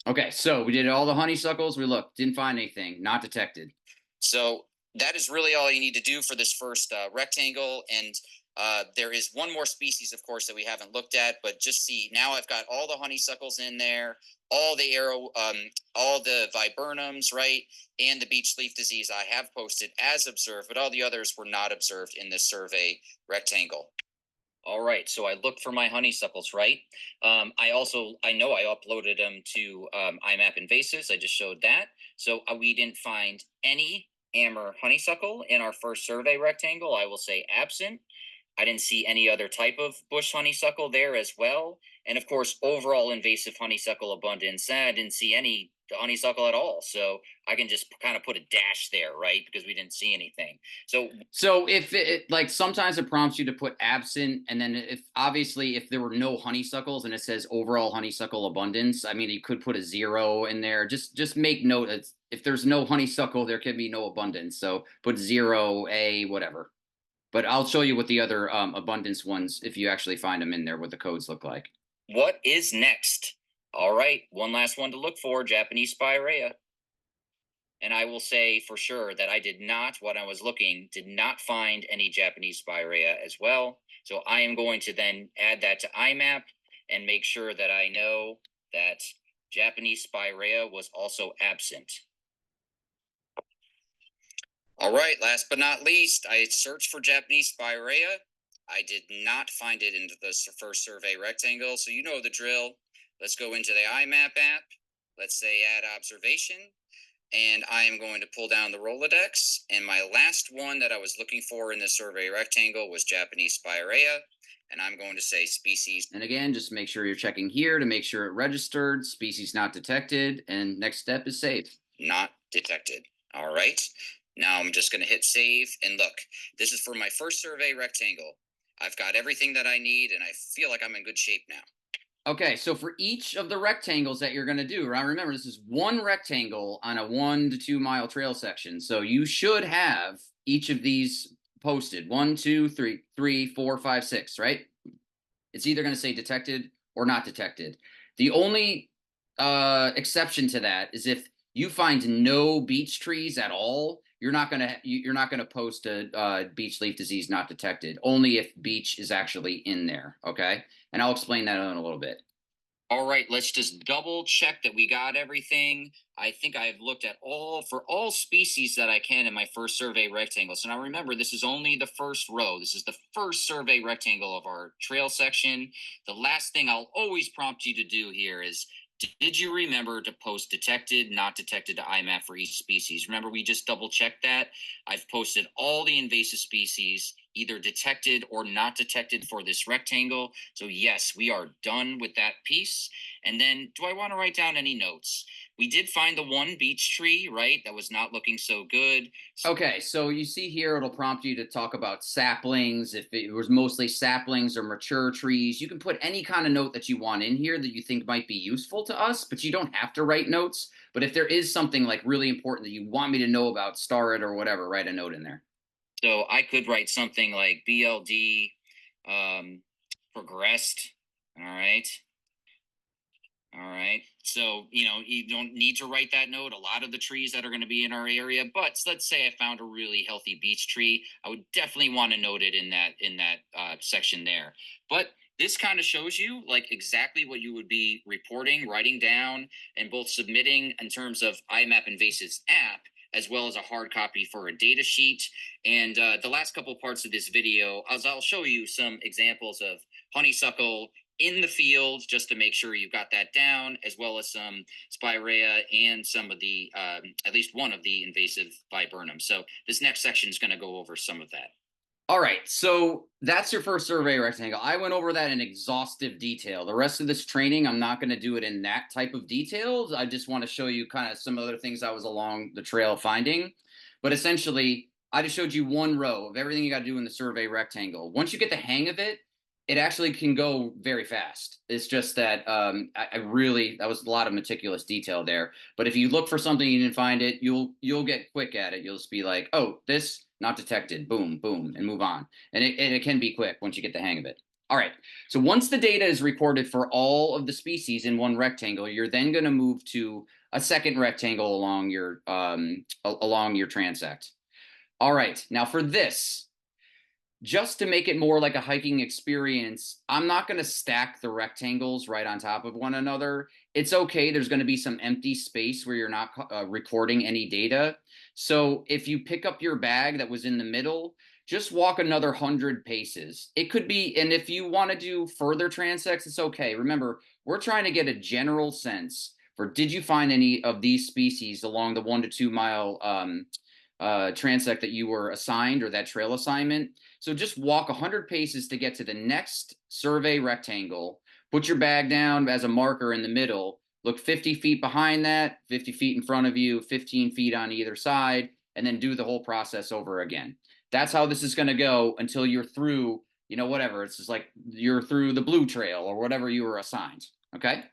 Okay, so we did all the honeysuckles. We looked, didn't find anything, not detected. So that is really all you need to do for this first rectangle. And there is one more species, of course, that we haven't looked at, but just see, now I've got all the honeysuckles in there, all the viburnums, right? And the beech leaf disease I have posted as observed, but all the others were not observed in this survey rectangle. All right, so I looked for my honeysuckles, right? I know I uploaded them to IMAP Invasives. I just showed that. So we didn't find any amber honeysuckle in our first survey rectangle. I will say absent. I didn't see any other type of bush honeysuckle there as well. And of course, overall invasive honeysuckle abundance, I didn't see any honeysuckle at all. So I can just kind of put a dash there, right? Because we didn't see anything. So if it like sometimes it prompts you to put absent, and then if there were no honeysuckles and it says overall honeysuckle abundance, I mean, you could put a 0 in there. Just make note that if there's no honeysuckle, there can be no abundance. So put 0, A, whatever. But I'll show you what the other abundance ones, if you actually find them in there, what the codes look like. What is next? All right, one last one to look for, Japanese spirea. And I will say for sure that I did not, when I was looking, did not find any Japanese spirea as well. So I am going to then add that to IMAP and make sure that I know that Japanese spirea was also absent. All right, last but not least, I searched for Japanese spirea. I did not find it in the first survey rectangle, so you know the drill. Let's go into the IMAP app. Let's say add observation. and I am going to pull down the Rolodex. And my last one that I was looking for in the survey rectangle was Japanese Spirea. And I'm going to say species. And again, just make sure you're checking here to make sure it registered, species not detected, and next step is save. Not detected. All right. Now I'm just going to hit save, and look, this is for my first survey rectangle. I've got everything that I need, and I feel like I'm in good shape now. Okay, so for each of the rectangles that you're going to do, right? Remember, this is one rectangle on a 1 to 2 mile trail section. So you should have each of these posted 1, 2, 3, 3, 4, 5, 6, right? It's either going to say detected or not detected. The only exception to that is if you find no beech trees at all, you're not gonna post a beech leaf disease not detected. Only if beech is actually in there. Okay, and I'll explain that in a little bit. All right, let's just double check that we got everything. I think I've looked at all species that I can in my first survey rectangle. So now remember, this is only the first row. This is the first survey rectangle of our trail section. The last thing I'll always prompt you to do here is, did you remember to post detected, not detected to IMAP for each species? Remember, we just double checked that. I've posted all the invasive species, either detected or not detected for this rectangle. So yes, we are done with that piece. And then do I want to write down any notes? We did find the one beech tree, right? That was not looking so good. Okay, so you see here, it'll prompt you to talk about saplings. If it was mostly saplings or mature trees, you can put any kind of note that you want in here that you think might be useful to us, but you don't have to write notes. But if there is something like really important that you want me to know about, star it or whatever, write a note in there. So I could write something like BLD progressed. All right. All right. So, you don't need to write that note. A lot of the trees that are going to be in our area, but let's say I found a really healthy beech tree, I would definitely want to note it in that section there. But this kind of shows you like exactly what you would be reporting, writing down, and both submitting in terms of IMAP Invasives app, as well as a hard copy for a data sheet. And the last couple parts of this video, I'll show you some examples of honeysuckle in the field just to make sure you've got that down, as well as some spirea and some of the, at least one of the invasive viburnum. So this next section is going to go over some of that. All right, so that's your first survey rectangle. I went over that in exhaustive detail. The rest of this training, I'm not going to do it in that type of details. I just want to show you kind of some other things I was along the trail finding. But essentially, I just showed you one row of everything you got to do in the survey rectangle. Once you get the hang of it, it actually can go very fast. It's just that that was a lot of meticulous detail there. But if you look for something you didn't find it, you'll get quick at it. You'll just be like, oh, this not detected, boom, boom, and move on. And it can be quick once you get the hang of it. All right. So once the data is recorded for all of the species in one rectangle, you're then going to move to a second rectangle along your transect. All right. Now for this, just to make it more like a hiking experience, I'm not going to stack the rectangles right on top of one another. It's okay. There's going to be some empty space where you're not recording any data. So if you pick up your bag that was in the middle, just walk another 100 paces. It could be, and if you want to do further transects, it's okay. Remember, we're trying to get a general sense for, did you find any of these species along the 1 to 2 mile transect that you were assigned, or that trail assignment? So just walk 100 paces to get to the next survey rectangle, put your bag down as a marker in the middle, look 50 feet behind that, 50 feet in front of you, 15 feet on either side, and then do the whole process over again. That's how this is going to go until you're through, whatever. It's just like you're through the blue trail or whatever you were assigned. Okay.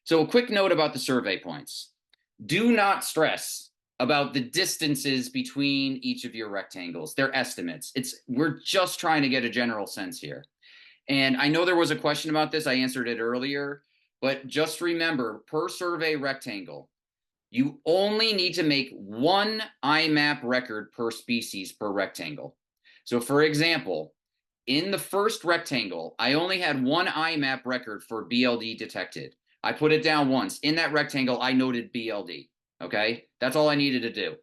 So a quick note about the survey points. Do not stress about the distances between each of your rectangles. They're estimates. We're just trying to get a general sense here. And I know there was a question about this. I answered it earlier, but just remember, per survey rectangle, you only need to make one IMAP record per species per rectangle. So for example, in the first rectangle, I only had one IMAP record for BLD detected. I put it down once. In that rectangle, I noted BLD. Okay, that's all I needed to do.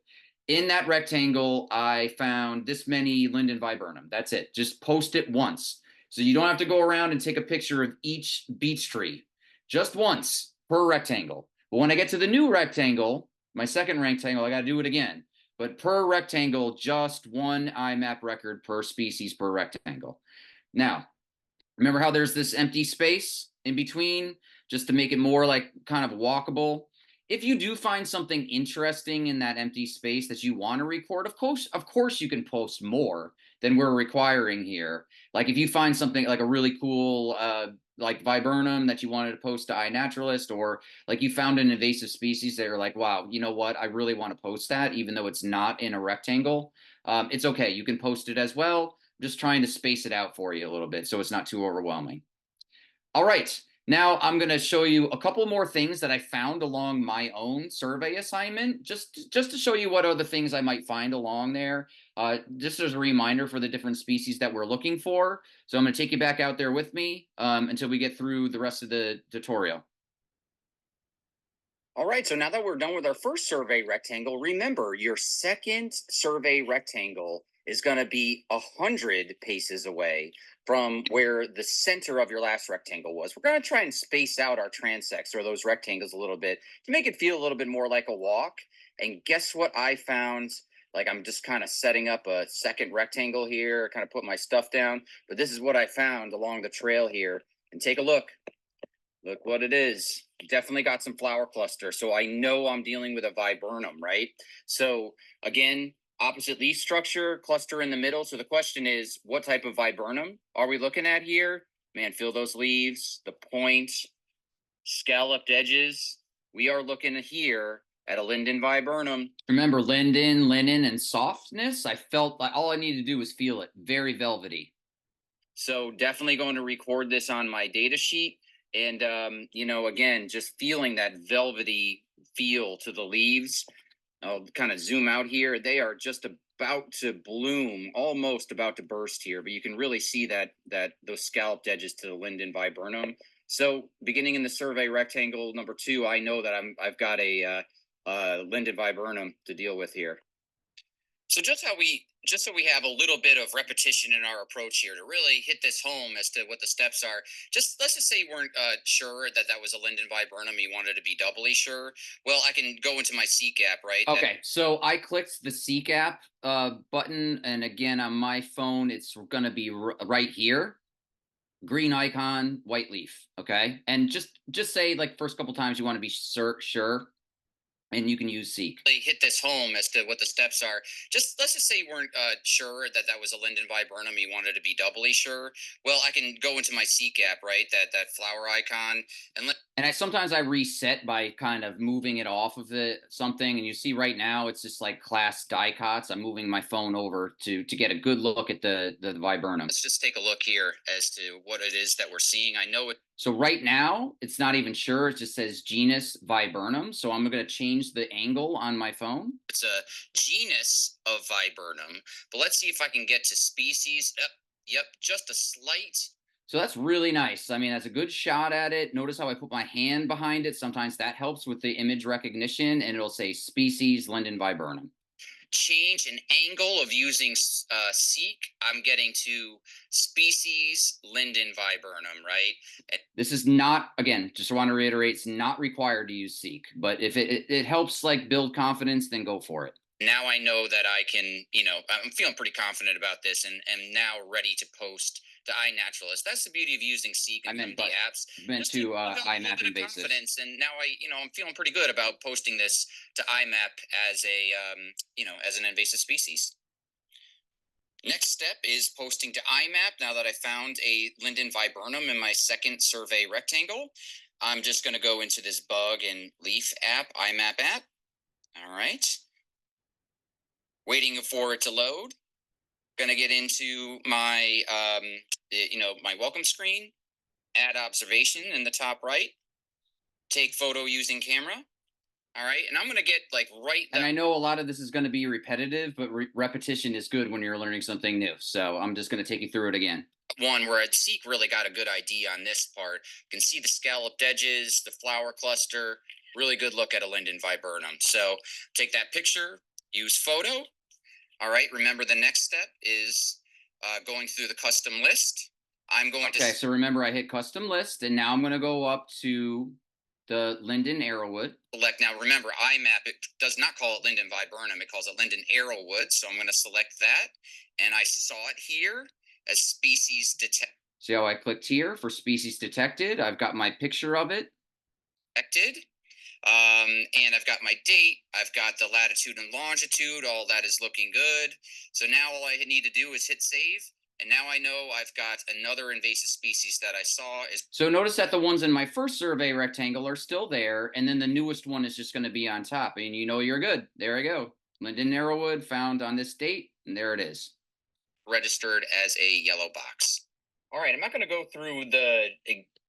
In that rectangle, I found this many linden viburnum. That's it. Just post it once. So you don't have to go around and take a picture of each beech tree. Just once per rectangle. But when I get to the new rectangle, My second rectangle, I got to do it again. But per rectangle, just one IMAP record per species per rectangle. Now, remember how there's this empty space in between just to make it more like kind of walkable? If you do find something interesting in that empty space that you want to record, of course you can post more than we're requiring here. Like if you find something like a really cool like viburnum that you wanted to post to iNaturalist, or like you found an invasive species that you're like, wow, you know what, I really want to post that even though it's not in a rectangle, it's okay, you can post it as well. I'm just trying to space it out for you a little bit so it's not too overwhelming. All right, now I'm going to show you a couple more things that I found along my own survey assignment, just to show you what other things I might find along there, just as a reminder for the different species that we're looking for. So I'm going to take you back out there with me until we get through the rest of the tutorial. All right, so now that we're done with our first survey rectangle, remember your second survey rectangle is going to be 100 paces away from where the center of your last rectangle was. We're going to try and space out our transects or those rectangles a little bit to make it feel a little bit more like a walk. And guess what I found? Like I'm just kind of setting up a second rectangle here, kind of put my stuff down. But this is what I found along the trail here. And take a look. Look what it is. Definitely got some flower cluster. So I know I'm dealing with a viburnum, right? So again, opposite leaf structure, cluster in the middle. So the question is, what type of viburnum are we looking at here? Man, feel those leaves, the point, scalloped edges. We are looking here at a linden viburnum. Remember linden, linen, and softness? I felt like all I needed to do was feel it. Very velvety. So definitely going to record this on my data sheet. And, again, just feeling that velvety feel to the leaves. I'll kind of zoom out here. They are just about to bloom, almost about to burst here, but you can really see that those scalloped edges to the linden viburnum. So beginning in the survey rectangle number 2, I know that I've got a linden viburnum to deal with here. So just so we have a little bit of repetition in our approach here to really hit this home as to what the steps are. Let's just say you weren't sure that was a linden viburnum. You wanted to be doubly sure. Well, I can go into my Seek app, right? Okay, so I clicked the Seek app button, and again on my phone, it's going to be right here. Green icon, white leaf. Okay, and just say like first couple times you want to be sure. And you can use Seek. Hit this home as to what the steps are. Let's just say you weren't sure that was a linden viburnum. You wanted to be doubly sure. Well, I can go into my Seek app, right? That flower icon, and sometimes I reset by kind of moving it off of something. And you see right now it's just like class dicots. I'm moving my phone over to get a good look at the viburnum. Let's just take a look here as to what it is that we're seeing. I know it. So right now, it's not even sure. It just says genus viburnum. So I'm going to change the angle on my phone. It's a genus of viburnum. But let's see if I can get to species. Yep, just a slight. So that's really nice. I mean, that's a good shot at it. Notice how I put my hand behind it. Sometimes that helps with the image recognition, and it'll say species linden viburnum. Change an angle of using Seek. I'm getting to species linden viburnum, right? This is not, again, just want to reiterate, it's not required to use Seek, but if it helps like build confidence, then go for it. Now I know that I can, I'm feeling pretty confident about this and am now ready to post to iNaturalist. That's the beauty of using Seek and the apps. Meant to IMAP Invasives. Confidence, and now I'm feeling pretty good about posting this to IMAP as as an invasive species. Next step is posting to IMAP. Now that I found a linden viburnum in my second survey rectangle, I'm just going to go into this bug and leaf app, IMAP app. All right. Waiting for it to load. Going to get into my, my welcome screen, add observation in the top right, take photo using camera. All right. And I'm going to get like right. And I know a lot of this is going to be repetitive, but repetition is good when you're learning something new. So I'm just going to take you through it again. One where Seek really got a good idea on this part. You can see the scalloped edges, the flower cluster, really good look at a linden viburnum. So take that picture, use photo. All right. Remember the next step is going through the custom list. I'm going to. Okay. So remember I hit custom list and now I'm going to go up to the linden arrowwood. Select now. Remember, IMAP, it does not call it linden viburnum. It calls it linden arrowwood. So I'm going to select that, and I saw it here as species detected. See how I clicked here for species detected? I've got my picture of it. And I've got my date, I've got the latitude and longitude, all that is looking good. So now all I need to do is hit save. And now I know I've got another invasive species that I saw is. So notice that the ones in my first survey rectangle are still there, and then the newest one is just going to be on top, and you know you're good. There I go. Linden arrowwood found on this date, and there it is. Registered as a yellow box. All right, I'm not going to go through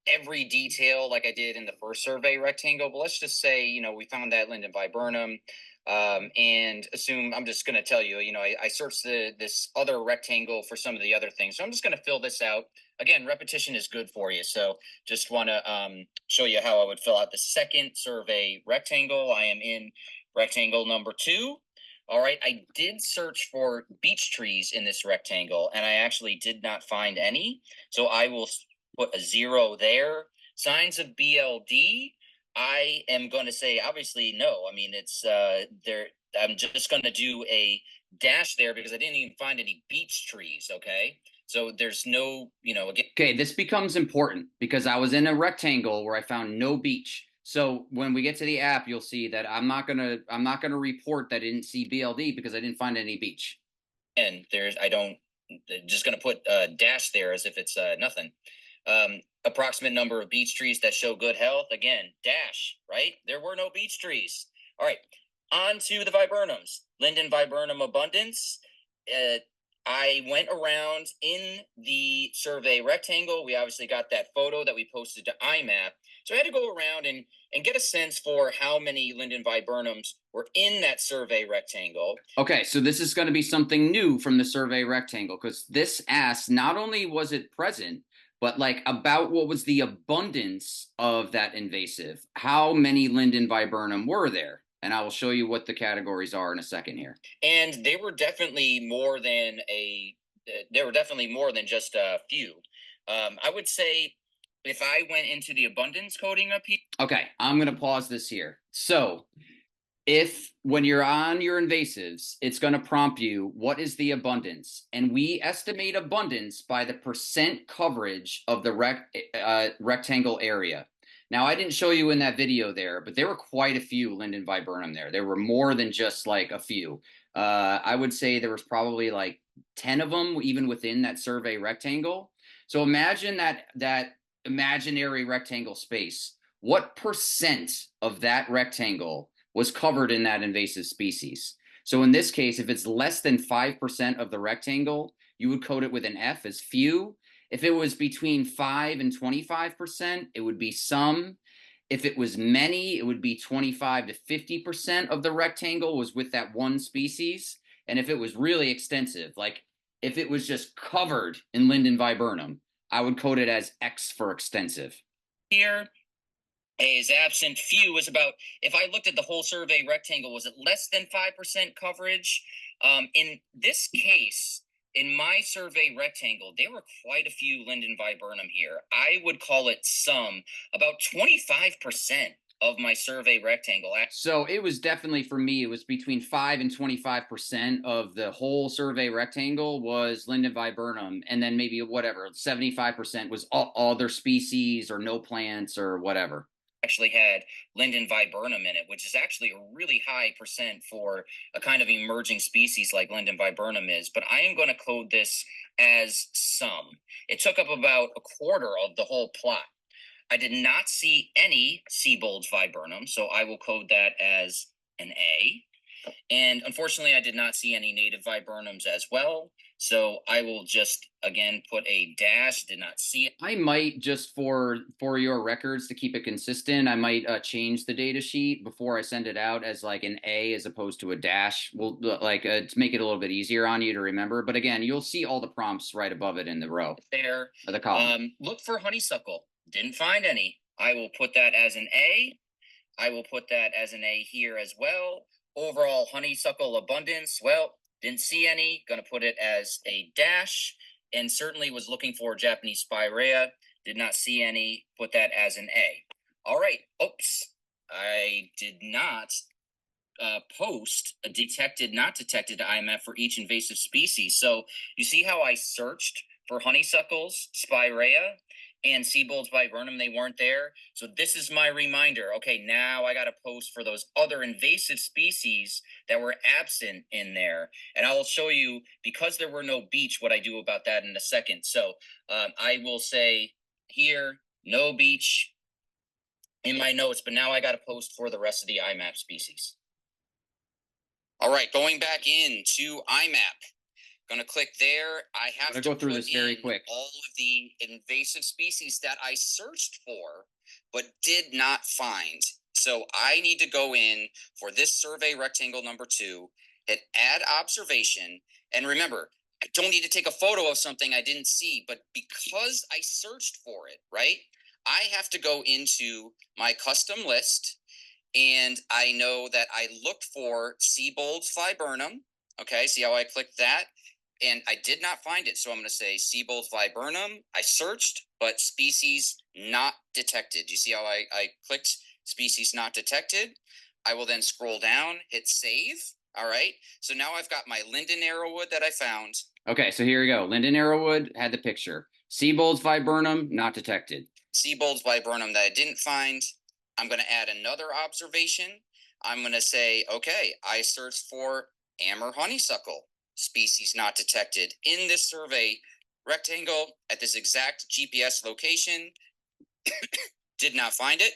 every detail like I did in the first survey rectangle, but let's just say, we found that linden viburnum, and assume, I'm just going to tell you, I searched this other rectangle for some of the other things. So I'm just going to fill this out. Again, repetition is good for you. So just want to show you how I would fill out the second survey rectangle. I am in rectangle number 2. All right, I did search for beech trees in this rectangle, and I actually did not find any. So I will put a 0 there. Signs of BLD, I am going to say obviously no. I mean, it's there. I'm just going to do a dash there because I didn't even find any beech trees. Okay, so there's no, again. Okay, this becomes important because I was in a rectangle where I found no beech. So when we get to the app, you'll see that I'm not gonna report that I didn't see BLD because I didn't find any beech. And just gonna put a dash there as if it's nothing. Approximate number of beech trees that show good health. Again, dash, right? There were no beech trees. All right, on to the viburnums. Linden viburnum abundance. I went around in the survey rectangle. We obviously got that photo that we posted to IMAP. So I had to go around and get a sense for how many linden viburnums were in that survey rectangle. Okay, so this is going to be something new from the survey rectangle because this asks not only was it present, but like about what was the abundance of that invasive. How many linden viburnum were there? And I will show you what the categories are in a second here. And they were definitely more than just a few. I would say if I went into the abundance coding up here. Okay, I'm going to pause this here. So if when you're on your invasives, it's going to prompt you, what is the abundance? And we estimate abundance by the percent coverage of the rectangle area. Now, I didn't show you in that video there, but there were quite a few linden viburnum there. There were more than just like a few. I would say there was probably like 10 of them, even within that survey rectangle. So imagine that imaginary rectangle space. What percent of that rectangle was covered in that invasive species? So in this case, if it's less than 5% of the rectangle, you would code it with an F as few. If it was between 5 and 25%, it would be some. If it was many, it would be 25 to 50% of the rectangle was with that one species. And if it was really extensive, like if it was just covered in linden viburnum, I would code it as X for extensive. Here, A is absent. Few is about, if I looked at the whole survey rectangle, was it less than 5% coverage? In this case, in my survey rectangle, there were quite a few linden viburnum here. I would call it some, about 25% of my survey rectangle. So it was definitely, for me, it was between 5 and 25% of the whole survey rectangle was linden viburnum, and then maybe whatever 75% was all other species or no plants or whatever. Actually had linden viburnum in it, which is actually a really high percent for a kind of emerging species like linden viburnum is. But I am going to code this as some. It took up about a quarter of the whole plot. I did not see any Seabold's viburnum, so I will code that as an A. And unfortunately, I did not see any native viburnums as well. So I will just, again, put a dash, did not see it. I might, just for your records to keep it consistent, I might change the data sheet before I send it out as like an A as opposed to a dash. We'll to make it a little bit easier on you to remember. But again, you'll see all the prompts right above it in the row. There. Or the column. Look for honeysuckle. Didn't find any. I will put that as an A. I will put that as an A here as well. Overall honeysuckle abundance, well, didn't see any. Going to put it as a dash, and certainly was looking for Japanese spirea. Did not see any. Put that as an A. All right. Oops. did not post a detected, not detected IMF for each invasive species. So you see how I searched for honeysuckles, spirea, and seabolds viburnum, they weren't there. So this is my reminder. Okay, now I got to post for those other invasive species that were absent in there. And I will show you, because there were no beach, what I do about that in a second. So I will say here, no beach in my notes, but now I got to post for the rest of the IMAP species. All right, going back into IMAP. Going to click there. I have to go through put this very in quick. all of the invasive species that I searched for, but did not find. So I need to go in for this survey rectangle number 2, hit add observation. And remember, I don't need to take a photo of something I didn't see, but because I searched for it, right? I have to go into my custom list, and I know that I looked for Seabold's viburnum. Okay, see how I clicked that? And I did not find it. So I'm going to say Seabold's viburnum. I searched, but species not detected. You see how I clicked species not detected? I will then scroll down, hit save. All right. So now I've got my linden arrowwood that I found. Okay, so here we go. Linden arrowwood had the picture. Seabold's viburnum not detected. Seabold's viburnum that I didn't find. I'm going to add another observation. I'm going to say, okay, I searched for Amur honeysuckle. Species not detected in this survey rectangle at this exact GPS location. Did not find it.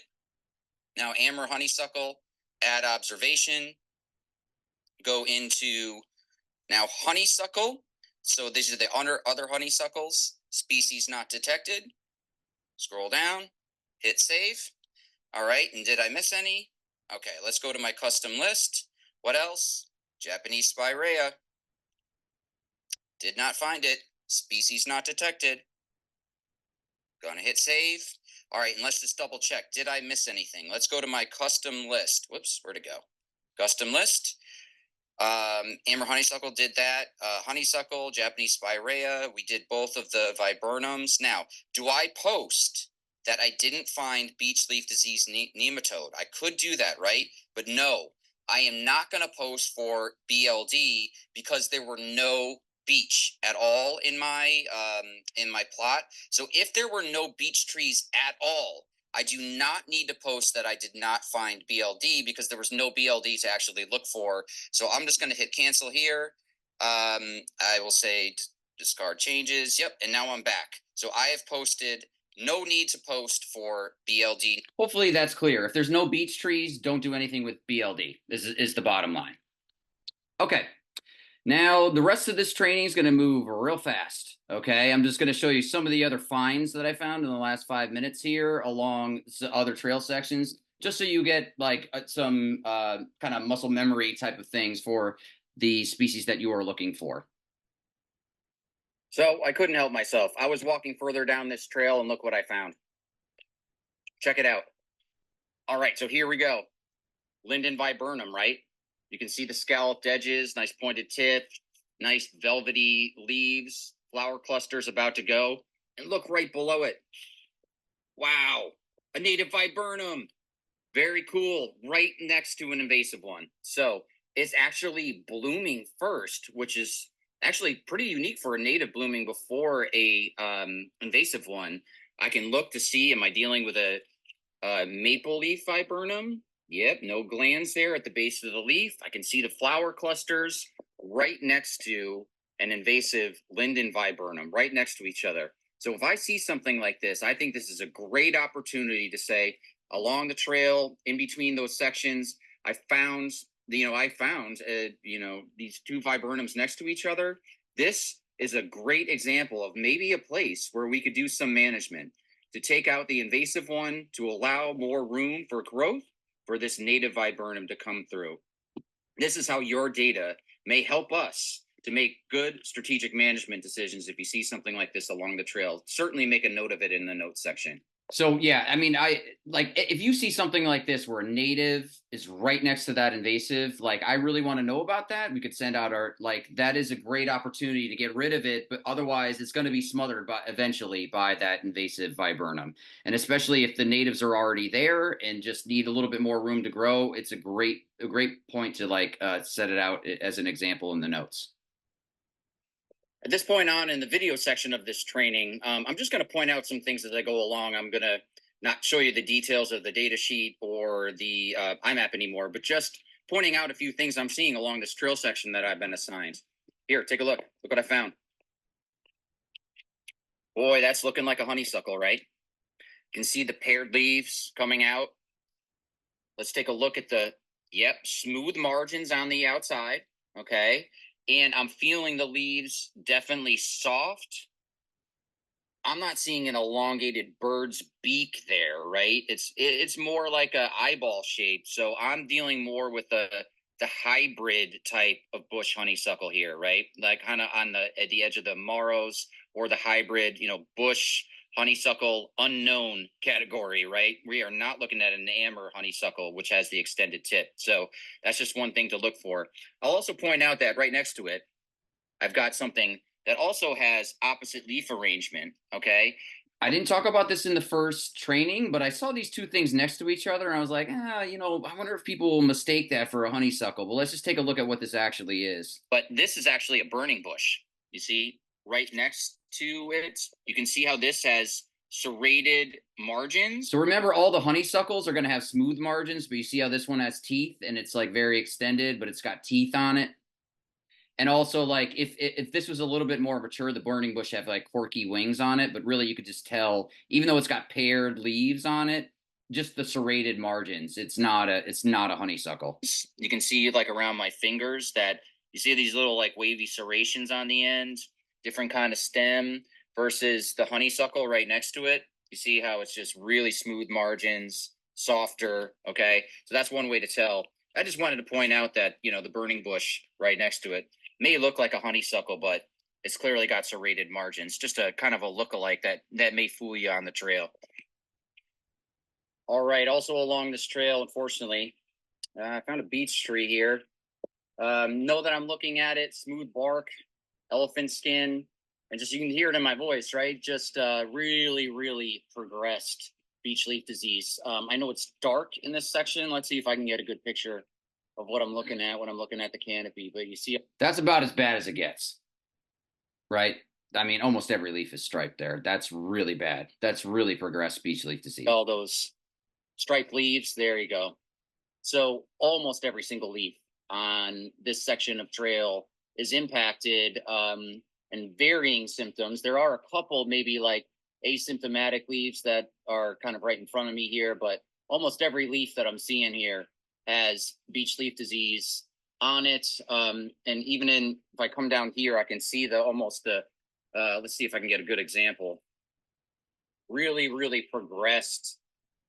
Now Amur honeysuckle, add observation. Go into now honeysuckle. So these are the other honeysuckles. Species not detected. Scroll down, hit save. All right, and did I miss any? Okay, let's go to my custom list. What else? Japanese spirea. Did not find it. Species not detected. Gonna hit save. All right, and let's just double check. Did I miss anything? Let's go to my custom list. Whoops, where'd it go? Custom list. Amur honeysuckle did that. Honeysuckle, Japanese spirea. We did both of the viburnums. Now, do I post that I didn't find beech leaf disease nematode? I could do that, right? But no, I am not going to post for BLD because there were no beech at all in my plot. So if there were no beech trees at all, I do not need to post that I did not find BLD because there was no BLD to actually look for. So I'm just going to hit cancel here. I will say discard changes. Yep, and now I'm back. So I have posted. No need to post for BLD. Hopefully that's clear. If there's no beech trees, don't do anything with BLD. This is the bottom line. Okay. Now, the rest of this training is going to move real fast, okay? I'm just going to show you some of the other finds that I found in the last 5 minutes here along other trail sections, just so you get like some kind of muscle memory type of things for the species that you are looking for. So I couldn't help myself. I was walking further down this trail and look what I found. Check it out. All right, so here we go. Linden viburnum, right? You can see the scalloped edges, nice pointed tip, nice velvety leaves, flower clusters about to go. And look right below it. Wow, a native viburnum. Very cool, right next to an invasive one. So it's actually blooming first, which is actually pretty unique for a native blooming before a invasive one. I can look to see, am I dealing with a maple leaf viburnum? Yep, no glands there at the base of the leaf. I can see the flower clusters right next to an invasive linden viburnum, right next to each other. So if I see something like this, I think this is a great opportunity to say, along the trail, in between those sections, I found these two viburnums next to each other. This is a great example of maybe a place where we could do some management to take out the invasive one to allow more room for growth for this native viburnum to come through. This is how your data may help us to make good strategic management decisions if you see something like this along the trail. Certainly make a note of it in the notes section. So yeah, I mean, if you see something like this where a native is right next to that invasive, like I really want to know about that. We could send out that is a great opportunity to get rid of it, but otherwise it's going to be smothered by eventually by that invasive viburnum. And especially if the natives are already there and just need a little bit more room to grow, it's a great point to set it out as an example in the notes. At this point on in the video section of this training, I'm just going to point out some things as I go along. I'm going to not show you the details of the data sheet or the IMAP anymore, but just pointing out a few things I'm seeing along this trail section that I've been assigned. Here, take a look. Look what I found. Boy, that's looking like a honeysuckle, right? You can see the paired leaves coming out. Let's take a look at smooth margins on the outside, okay? And I'm feeling the leaves definitely soft. I'm not seeing an elongated bird's beak there, right? It's more like a eyeball shape. So I'm dealing more with the hybrid type of bush honeysuckle here, right? Like kind of at the edge of the Morrows or the hybrid, bush honeysuckle unknown category, right? We are not looking at an amber honeysuckle, which has the extended tip. So that's just one thing to look for. I'll also point out that right next to it, I've got something that also has opposite leaf arrangement. Okay. I didn't talk about this in the first training, but I saw these two things next to each other and I was like, I wonder if people will mistake that for a honeysuckle. But let's just take a look at what this actually is. But this is actually a burning bush. You see right next to it, you can see how this has serrated margins. So remember, all the honeysuckles are going to have smooth margins, but you see how this one has teeth and it's like very extended, but it's got teeth on it. And also, like, if this was a little bit more mature, the burning bush have like quirky wings on it, but really you could just tell, even though it's got paired leaves on it, just the serrated margins. It's not a honeysuckle. You can see like around my fingers that you see these little like wavy serrations on the end, different kind of stem versus the honeysuckle right next to it. You see how it's just really smooth margins, softer. Okay. So that's one way to tell. I just wanted to point out that, the burning bush right next to it may look like a honeysuckle, but it's clearly got serrated margins, just a kind of a look-alike that may fool you on the trail. All right, also along this trail, unfortunately, I found a beech tree here. Know that I'm looking at it, smooth bark, elephant skin, and just you can hear it in my voice, right? Just really, really progressed beech leaf disease. I know it's dark in this section. Let's see if I can get a good picture of what I'm looking at when I'm looking at the canopy. But you see, that's about as bad as it gets, right? I mean, almost every leaf is striped there. That's really bad. That's really progressed beech leaf disease. All those striped leaves. There you go. So almost every single leaf on this section of trail is impacted and varying symptoms. There are a couple maybe like asymptomatic leaves that are kind of right in front of me here, but almost every leaf that I'm seeing here has beech leaf disease on it. And even if I come down here, I can see let's see if I can get a good example. Really, really progressed,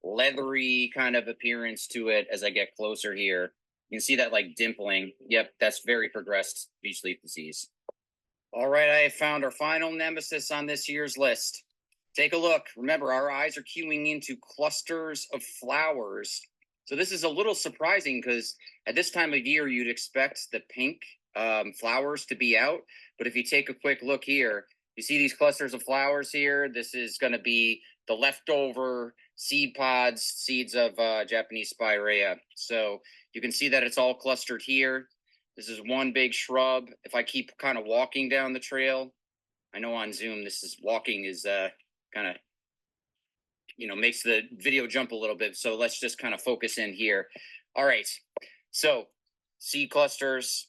leathery kind of appearance to it as I get closer here. You can see that like dimpling. Yep, that's very progressed beech leaf disease. All right, I have found our final nemesis on this year's list. Take a look. Remember, our eyes are cueing into clusters of flowers. So this is a little surprising because at this time of year, you'd expect the pink flowers to be out. But if you take a quick look here, you see these clusters of flowers here. This is going to be the leftover seed pods, seeds of Japanese spirea. So you can see that it's all clustered here. This is one big shrub. If I keep kind of walking down the trail, I know on Zoom, walking is kind of, makes the video jump a little bit. So let's just kind of focus in here. All right. So seed clusters,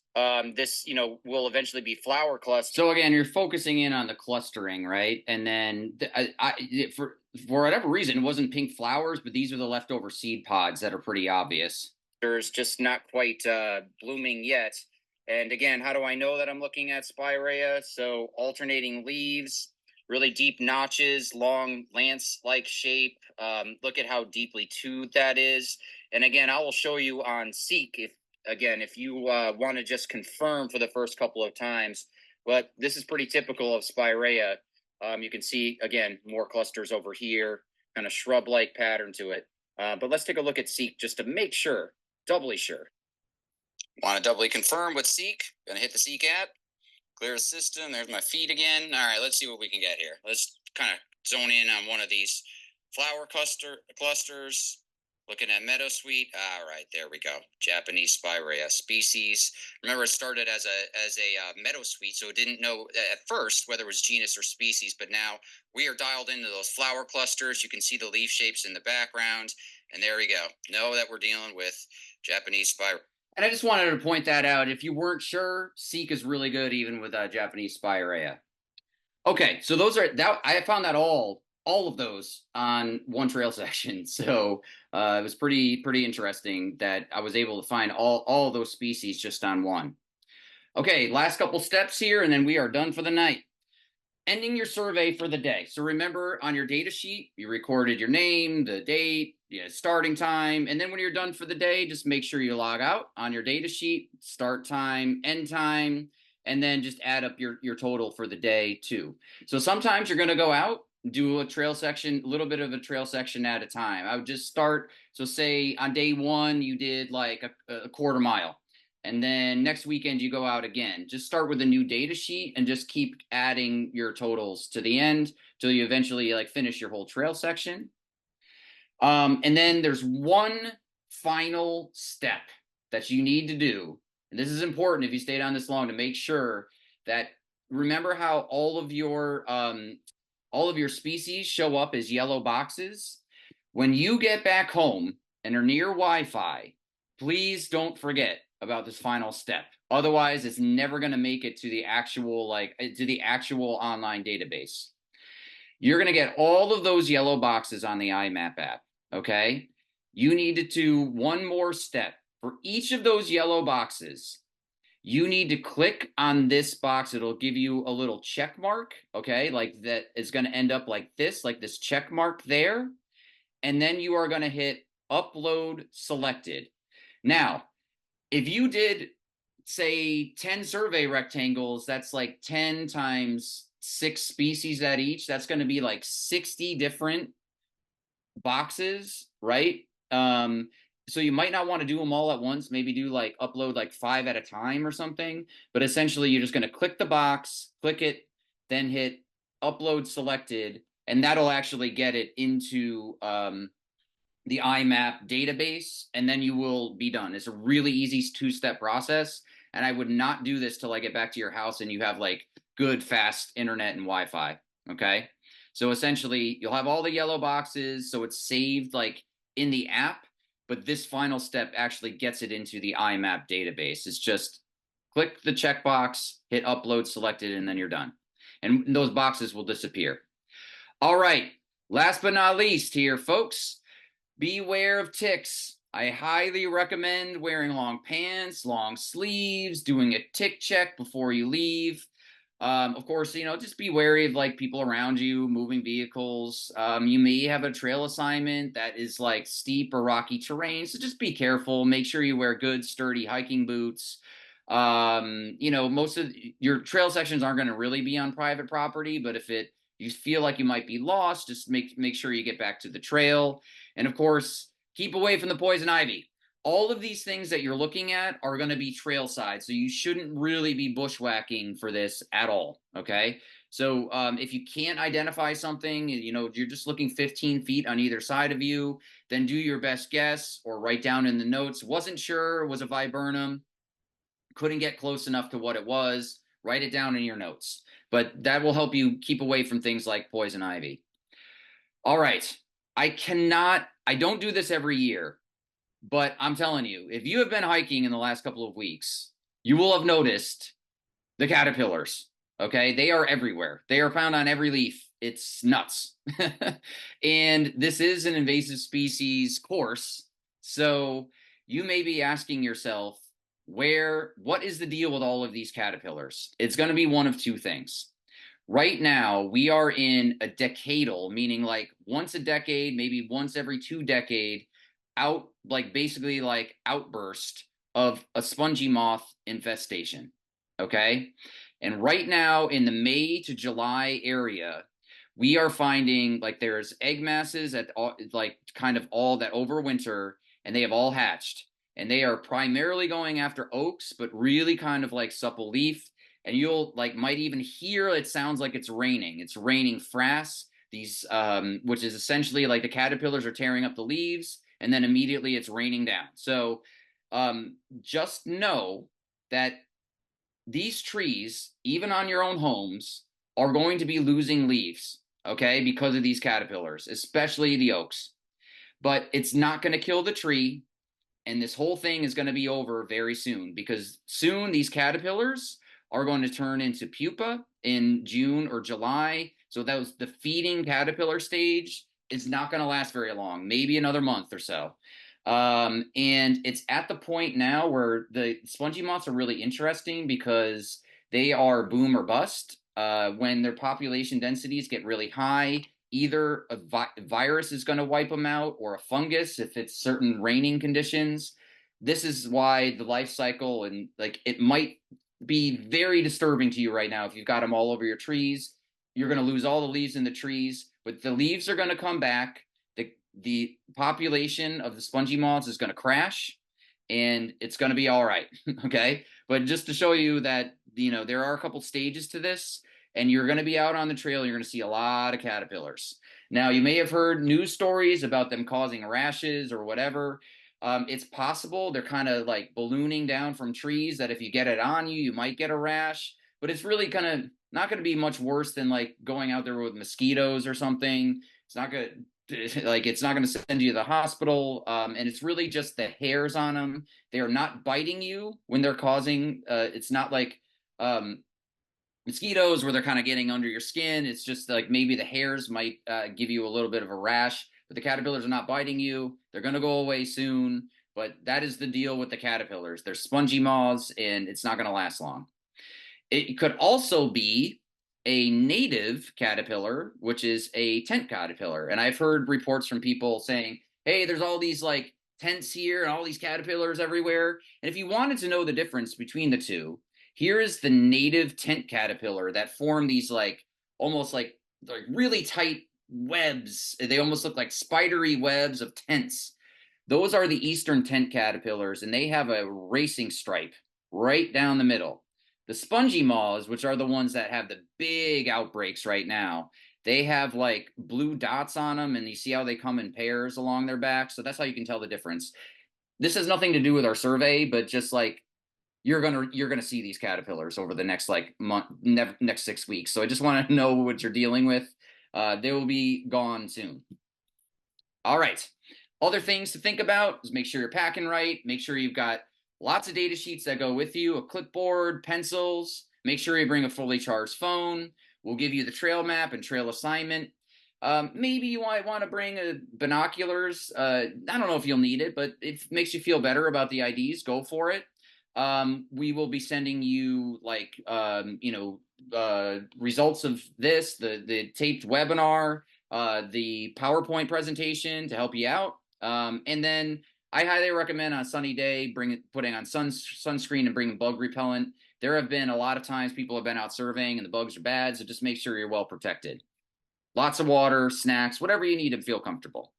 this, will eventually be flower clusters. So again, you're focusing in on the clustering, right? And then for whatever reason, it wasn't pink flowers, but these are the leftover seed pods that are pretty obvious. There's just not quite blooming yet. And again, how do I know that I'm looking at spirea? So alternating leaves, really deep notches, long lance-like shape. Look at how deeply toothed that is. And again, I will show you on Seek if you want to just confirm for the first couple of times. But this is pretty typical of spirea. You can see, again, more clusters over here. kind of shrub-like pattern to it. But let's take a look at Seek just to make sure, doubly sure. Want to doubly confirm with Seek? Gonna hit the Seek app, clear the system. There's my feed again. All right, let's see what we can get here. Let's kind of zone in on one of these flower clusters. Looking at Meadowsweet. All right, there we go. Japanese Spirea species. Remember, it started as a Meadowsweet, so it didn't know at first whether it was genus or species. But now we are dialed into those flower clusters. You can see the leaf shapes in the background, and there we go. Know that we're dealing with Japanese Spirea. And I just wanted to point that out. If you weren't sure, Seek is really good even with Japanese Spirea. Okay, so those are that. I found that all of those on one trail section. So it was pretty interesting that I was able to find all of those species just on one. Okay, last couple steps here, and then we are done for the night. Ending your survey for the day. So remember, on your data sheet, you recorded your name, the date, starting time, and then when you're done for the day, just make sure you log out on your data sheet, start time, end time, and then just add up your total for the day too. So sometimes you're going to go out, do a trail section, a little bit of a trail section at a time. I would just start. So say on day one, you did like a quarter mile. And then next weekend you go out again. Just start with a new data sheet and just keep adding your totals to the end till you eventually like finish your whole trail section. And then there's one final step that you need to do. And this is important if you stayed on this long, to make sure that, remember how all of your species show up as yellow boxes? When you get back home and are near Wi-Fi, please don't forget about this final step. Otherwise, it's never going to make it to the actual online database. You're going to get all of those yellow boxes on the IMAP app, okay? You need to do one more step. For each of those yellow boxes, you need to click on this box. It'll give you a little check mark, okay? Like that is going to end up like this check mark there. And then you are going to hit upload selected. Now, if you did, say, 10 survey rectangles, that's like 10 times 6 species at each. That's going to be like 60 different boxes, right? So you might not want to do them all at once. Maybe do like upload like 5 at a time or something. But essentially, you're just going to click the box, click it, then hit upload selected, and that'll actually get it into the IMAP database, and then you will be done. It's a really easy 2-step process, and I would not do this till I get back to your house and you have like good fast internet and Wi-Fi, okay? So essentially, you'll have all the yellow boxes, so it's saved like in the app, but this final step actually gets it into the IMAP database. It's just click the checkbox, hit upload selected, and then you're done. And those boxes will disappear. All right, last but not least here, folks, beware of ticks. I highly recommend wearing long pants, long sleeves, doing a tick check before you leave. Of course, just be wary of like people around you, moving vehicles. You may have a trail assignment that is like steep or rocky terrain, so just be careful. Make sure you wear good, sturdy hiking boots. Most of your trail sections aren't going to really be on private property, but if you feel like you might be lost, just make sure you get back to the trail. And of course, keep away from the poison ivy. All of these things that you're looking at are going to be trail side, so you shouldn't really be bushwhacking for this at all, okay? So if you can't identify something, you're just looking 15 feet on either side of you, then do your best guess or write down in the notes, wasn't sure, was a viburnum, couldn't get close enough to what it was, write it down in your notes. But that will help you keep away from things like poison ivy. All right, I don't do this every year, but I'm telling you, if you have been hiking in the last couple of weeks, you will have noticed the caterpillars, okay? They are everywhere. They are found on every leaf. It's nuts. And this is an invasive species course, so you may be asking yourself, what is the deal with all of these caterpillars? It's going to be one of two things. Right now, we are in a decadal, meaning like once a decade, maybe once every 2 decades, basically outburst of a spongy moth infestation, okay? And right now in the May to July area, we are finding like there's egg masses at all, like kind of all that overwinter, and they have all hatched, and they are primarily going after oaks, but really kind of like supple leaf. And you'll like might even hear it sounds like it's raining. It's raining frass. These, which is essentially like the caterpillars are tearing up the leaves, and then immediately it's raining down. So, just know that these trees, even on your own homes, are going to be losing leaves, okay, because of these caterpillars, especially the oaks. But it's not going to kill the tree, and this whole thing is going to be over very soon, because soon these caterpillars are going to turn into pupa in June or July. So that was the feeding caterpillar stage is not going to last very long, maybe another month or so. And it's at the point now where the spongy moths are really interesting because they are boom or bust. When their population densities get really high, either a virus is going to wipe them out, or a fungus if it's certain raining conditions. This is why the life cycle, and like it might be very disturbing to you right now if you've got them all over your trees. You're going to lose all the leaves in the trees, but the leaves are going to come back. The population of the spongy moths is going to crash, and it's going to be all right. Okay, but just to show you that there are a couple stages to this, and you're going to be out on the trail, you're going to see a lot of caterpillars. Now, you may have heard news stories about them causing rashes or whatever. It's possible they're kind of like ballooning down from trees, that if you get it on you, you might get a rash, but it's really kind of not going to be much worse than like going out there with mosquitoes or something. It's not going to like it's not going to send you to the hospital, and it's really just the hairs on them. They are not biting you when they're causing it's not like mosquitoes where they're kind of getting under your skin. It's just like maybe the hairs might give you a little bit of a rash, but the caterpillars are not biting you. They're going to go away soon, but that is the deal with the caterpillars. They're spongy moths, and it's not going to last long. It could also be a native caterpillar, which is a tent caterpillar. And I've heard reports from people saying, hey, there's all these like tents here and all these caterpillars everywhere. And if you wanted to know the difference between the two, here is the native tent caterpillar that form these like almost like really tight webs. They almost look like spidery webs of tents. Those are the eastern tent caterpillars, and they have a racing stripe right down the middle. The spongy moths, which are the ones that have the big outbreaks right now, they have like blue dots on them, and you see how they come in pairs along their back. So that's how you can tell the difference. This has nothing to do with our survey, but just like you're gonna see these caterpillars over the next like month, next 6 weeks. So I just want to know what you're dealing with. They will be gone soon. All right. Other things to think about is make sure you're packing right. Make sure you've got lots of data sheets that go with you, a clipboard, pencils. Make sure you bring a fully charged phone. We'll give you the trail map and trail assignment. Maybe you might want to bring binoculars. I don't know if you'll need it, but if it makes you feel better about the IDs, go for it. We will be sending you like results of this, the taped webinar, the PowerPoint presentation to help you out. And then I highly recommend on a sunny day putting on sunscreen and bringing bug repellent. There have been a lot of times people have been out surveying and the bugs are bad, so just make sure you're well protected. Lots of water, snacks, whatever you need to feel comfortable.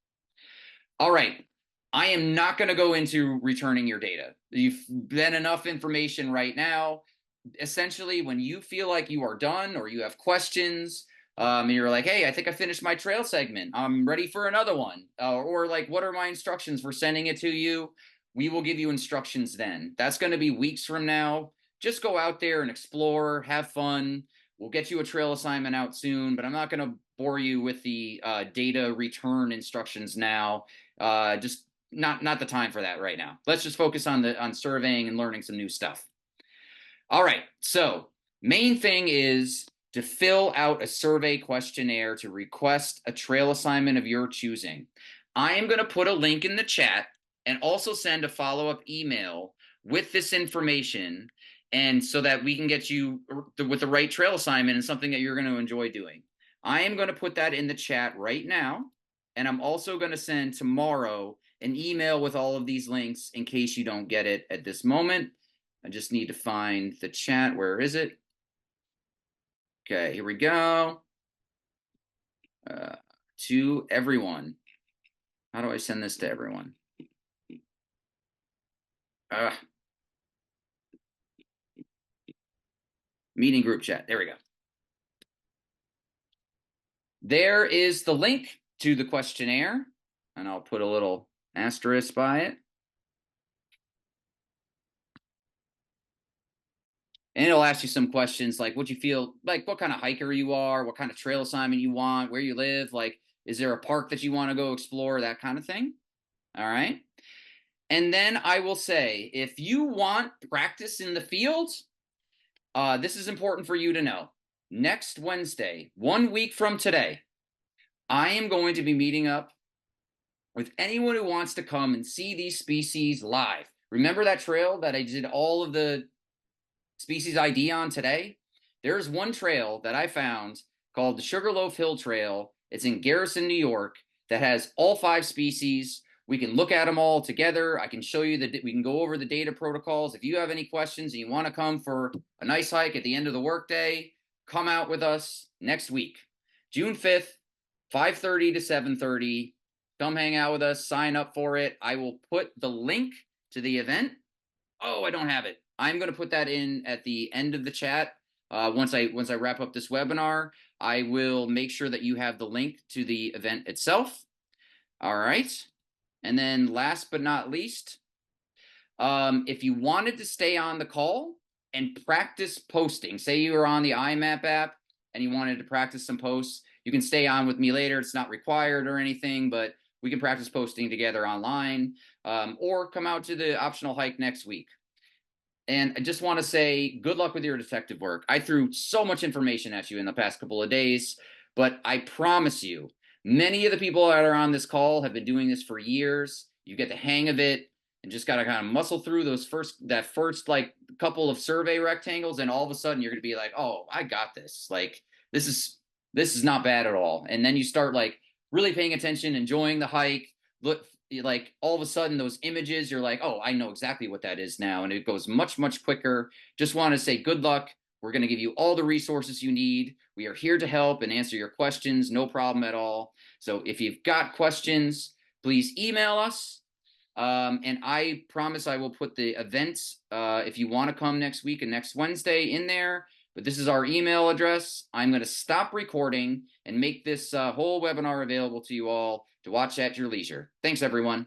All right. I am not going to go into returning your data. You've been enough information right now. Essentially, when you feel like you are done or you have questions, and you're like, hey, I think I finished my trail segment, I'm ready for another one. Or like, what are my instructions for sending it to you? We will give you instructions then. That's going to be weeks from now. Just go out there and explore, have fun. We'll get you a trail assignment out soon, but I'm not going to bore you with the data return instructions now. Just not the time for that right now. Let's just focus on surveying and learning some new stuff. All right, so main thing is to fill out a survey questionnaire to request a trail assignment of your choosing. I am going to put a link in the chat and also send a follow-up email with this information, and so that we can get you with the right trail assignment and something that you're going to enjoy doing. I am going to put that in the chat right now, and I'm also going to send tomorrow an email with all of these links in case you don't get it at this moment. I just need to find the chat. Where is it? Okay, here we go. to everyone. How do I send this to everyone? Meeting group chat. There we go. There is the link to the questionnaire, and I'll put a little asterisk by it. And it'll ask you some questions like what you feel like, what kind of hiker you are, what kind of trail assignment you want, where you live, like, is there a park that you want to go explore, that kind of thing. All right. And then I will say, if you want practice in the field, this is important for you to know. Next Wednesday, 1 week from today, I am going to be meeting up with anyone who wants to come and see these species live. Remember that trail that I did all of the species ID on today? There's one trail that I found called the Sugarloaf Hill Trail. It's in Garrison, New York, that has all 5 species. We can look at them all together. I can show you we can go over the data protocols. If you have any questions and you want to come for a nice hike at the end of the workday, come out with us next week, June 5th, 5:30 to 7:30. Come hang out with us, sign up for it. I will put the link to the event. Oh, I don't have it. I'm going to put that in at the end of the chat. Once I wrap up this webinar, I will make sure that you have the link to the event itself. All right. And then last but not least, if you wanted to stay on the call and practice posting, say you were on the IMAP app and you wanted to practice some posts, you can stay on with me later. It's not required or anything, but we can practice posting together online, or come out to the optional hike next week. And I just want to say good luck with your detective work. I threw so much information at you in the past couple of days, but I promise you, many of the people that are on this call have been doing this for years. You get the hang of it and just got to kind of muscle through that first like couple of survey rectangles, and all of a sudden you're going to be like, oh, I got this. Like this is not bad at all. And then you start like really paying attention, enjoying the hike. Look, like all of a sudden those images, you're like, oh, I know exactly what that is now. And it goes much, much quicker. Just want to say good luck. We're going to give you all the resources you need. We are here to help and answer your questions. No problem at all. So if you've got questions, please email us. And I promise I will put the events, if you want to come next week and next Wednesday, in there. But this is our email address. I'm going to stop recording and make this whole webinar available to you all to watch at your leisure. Thanks, everyone.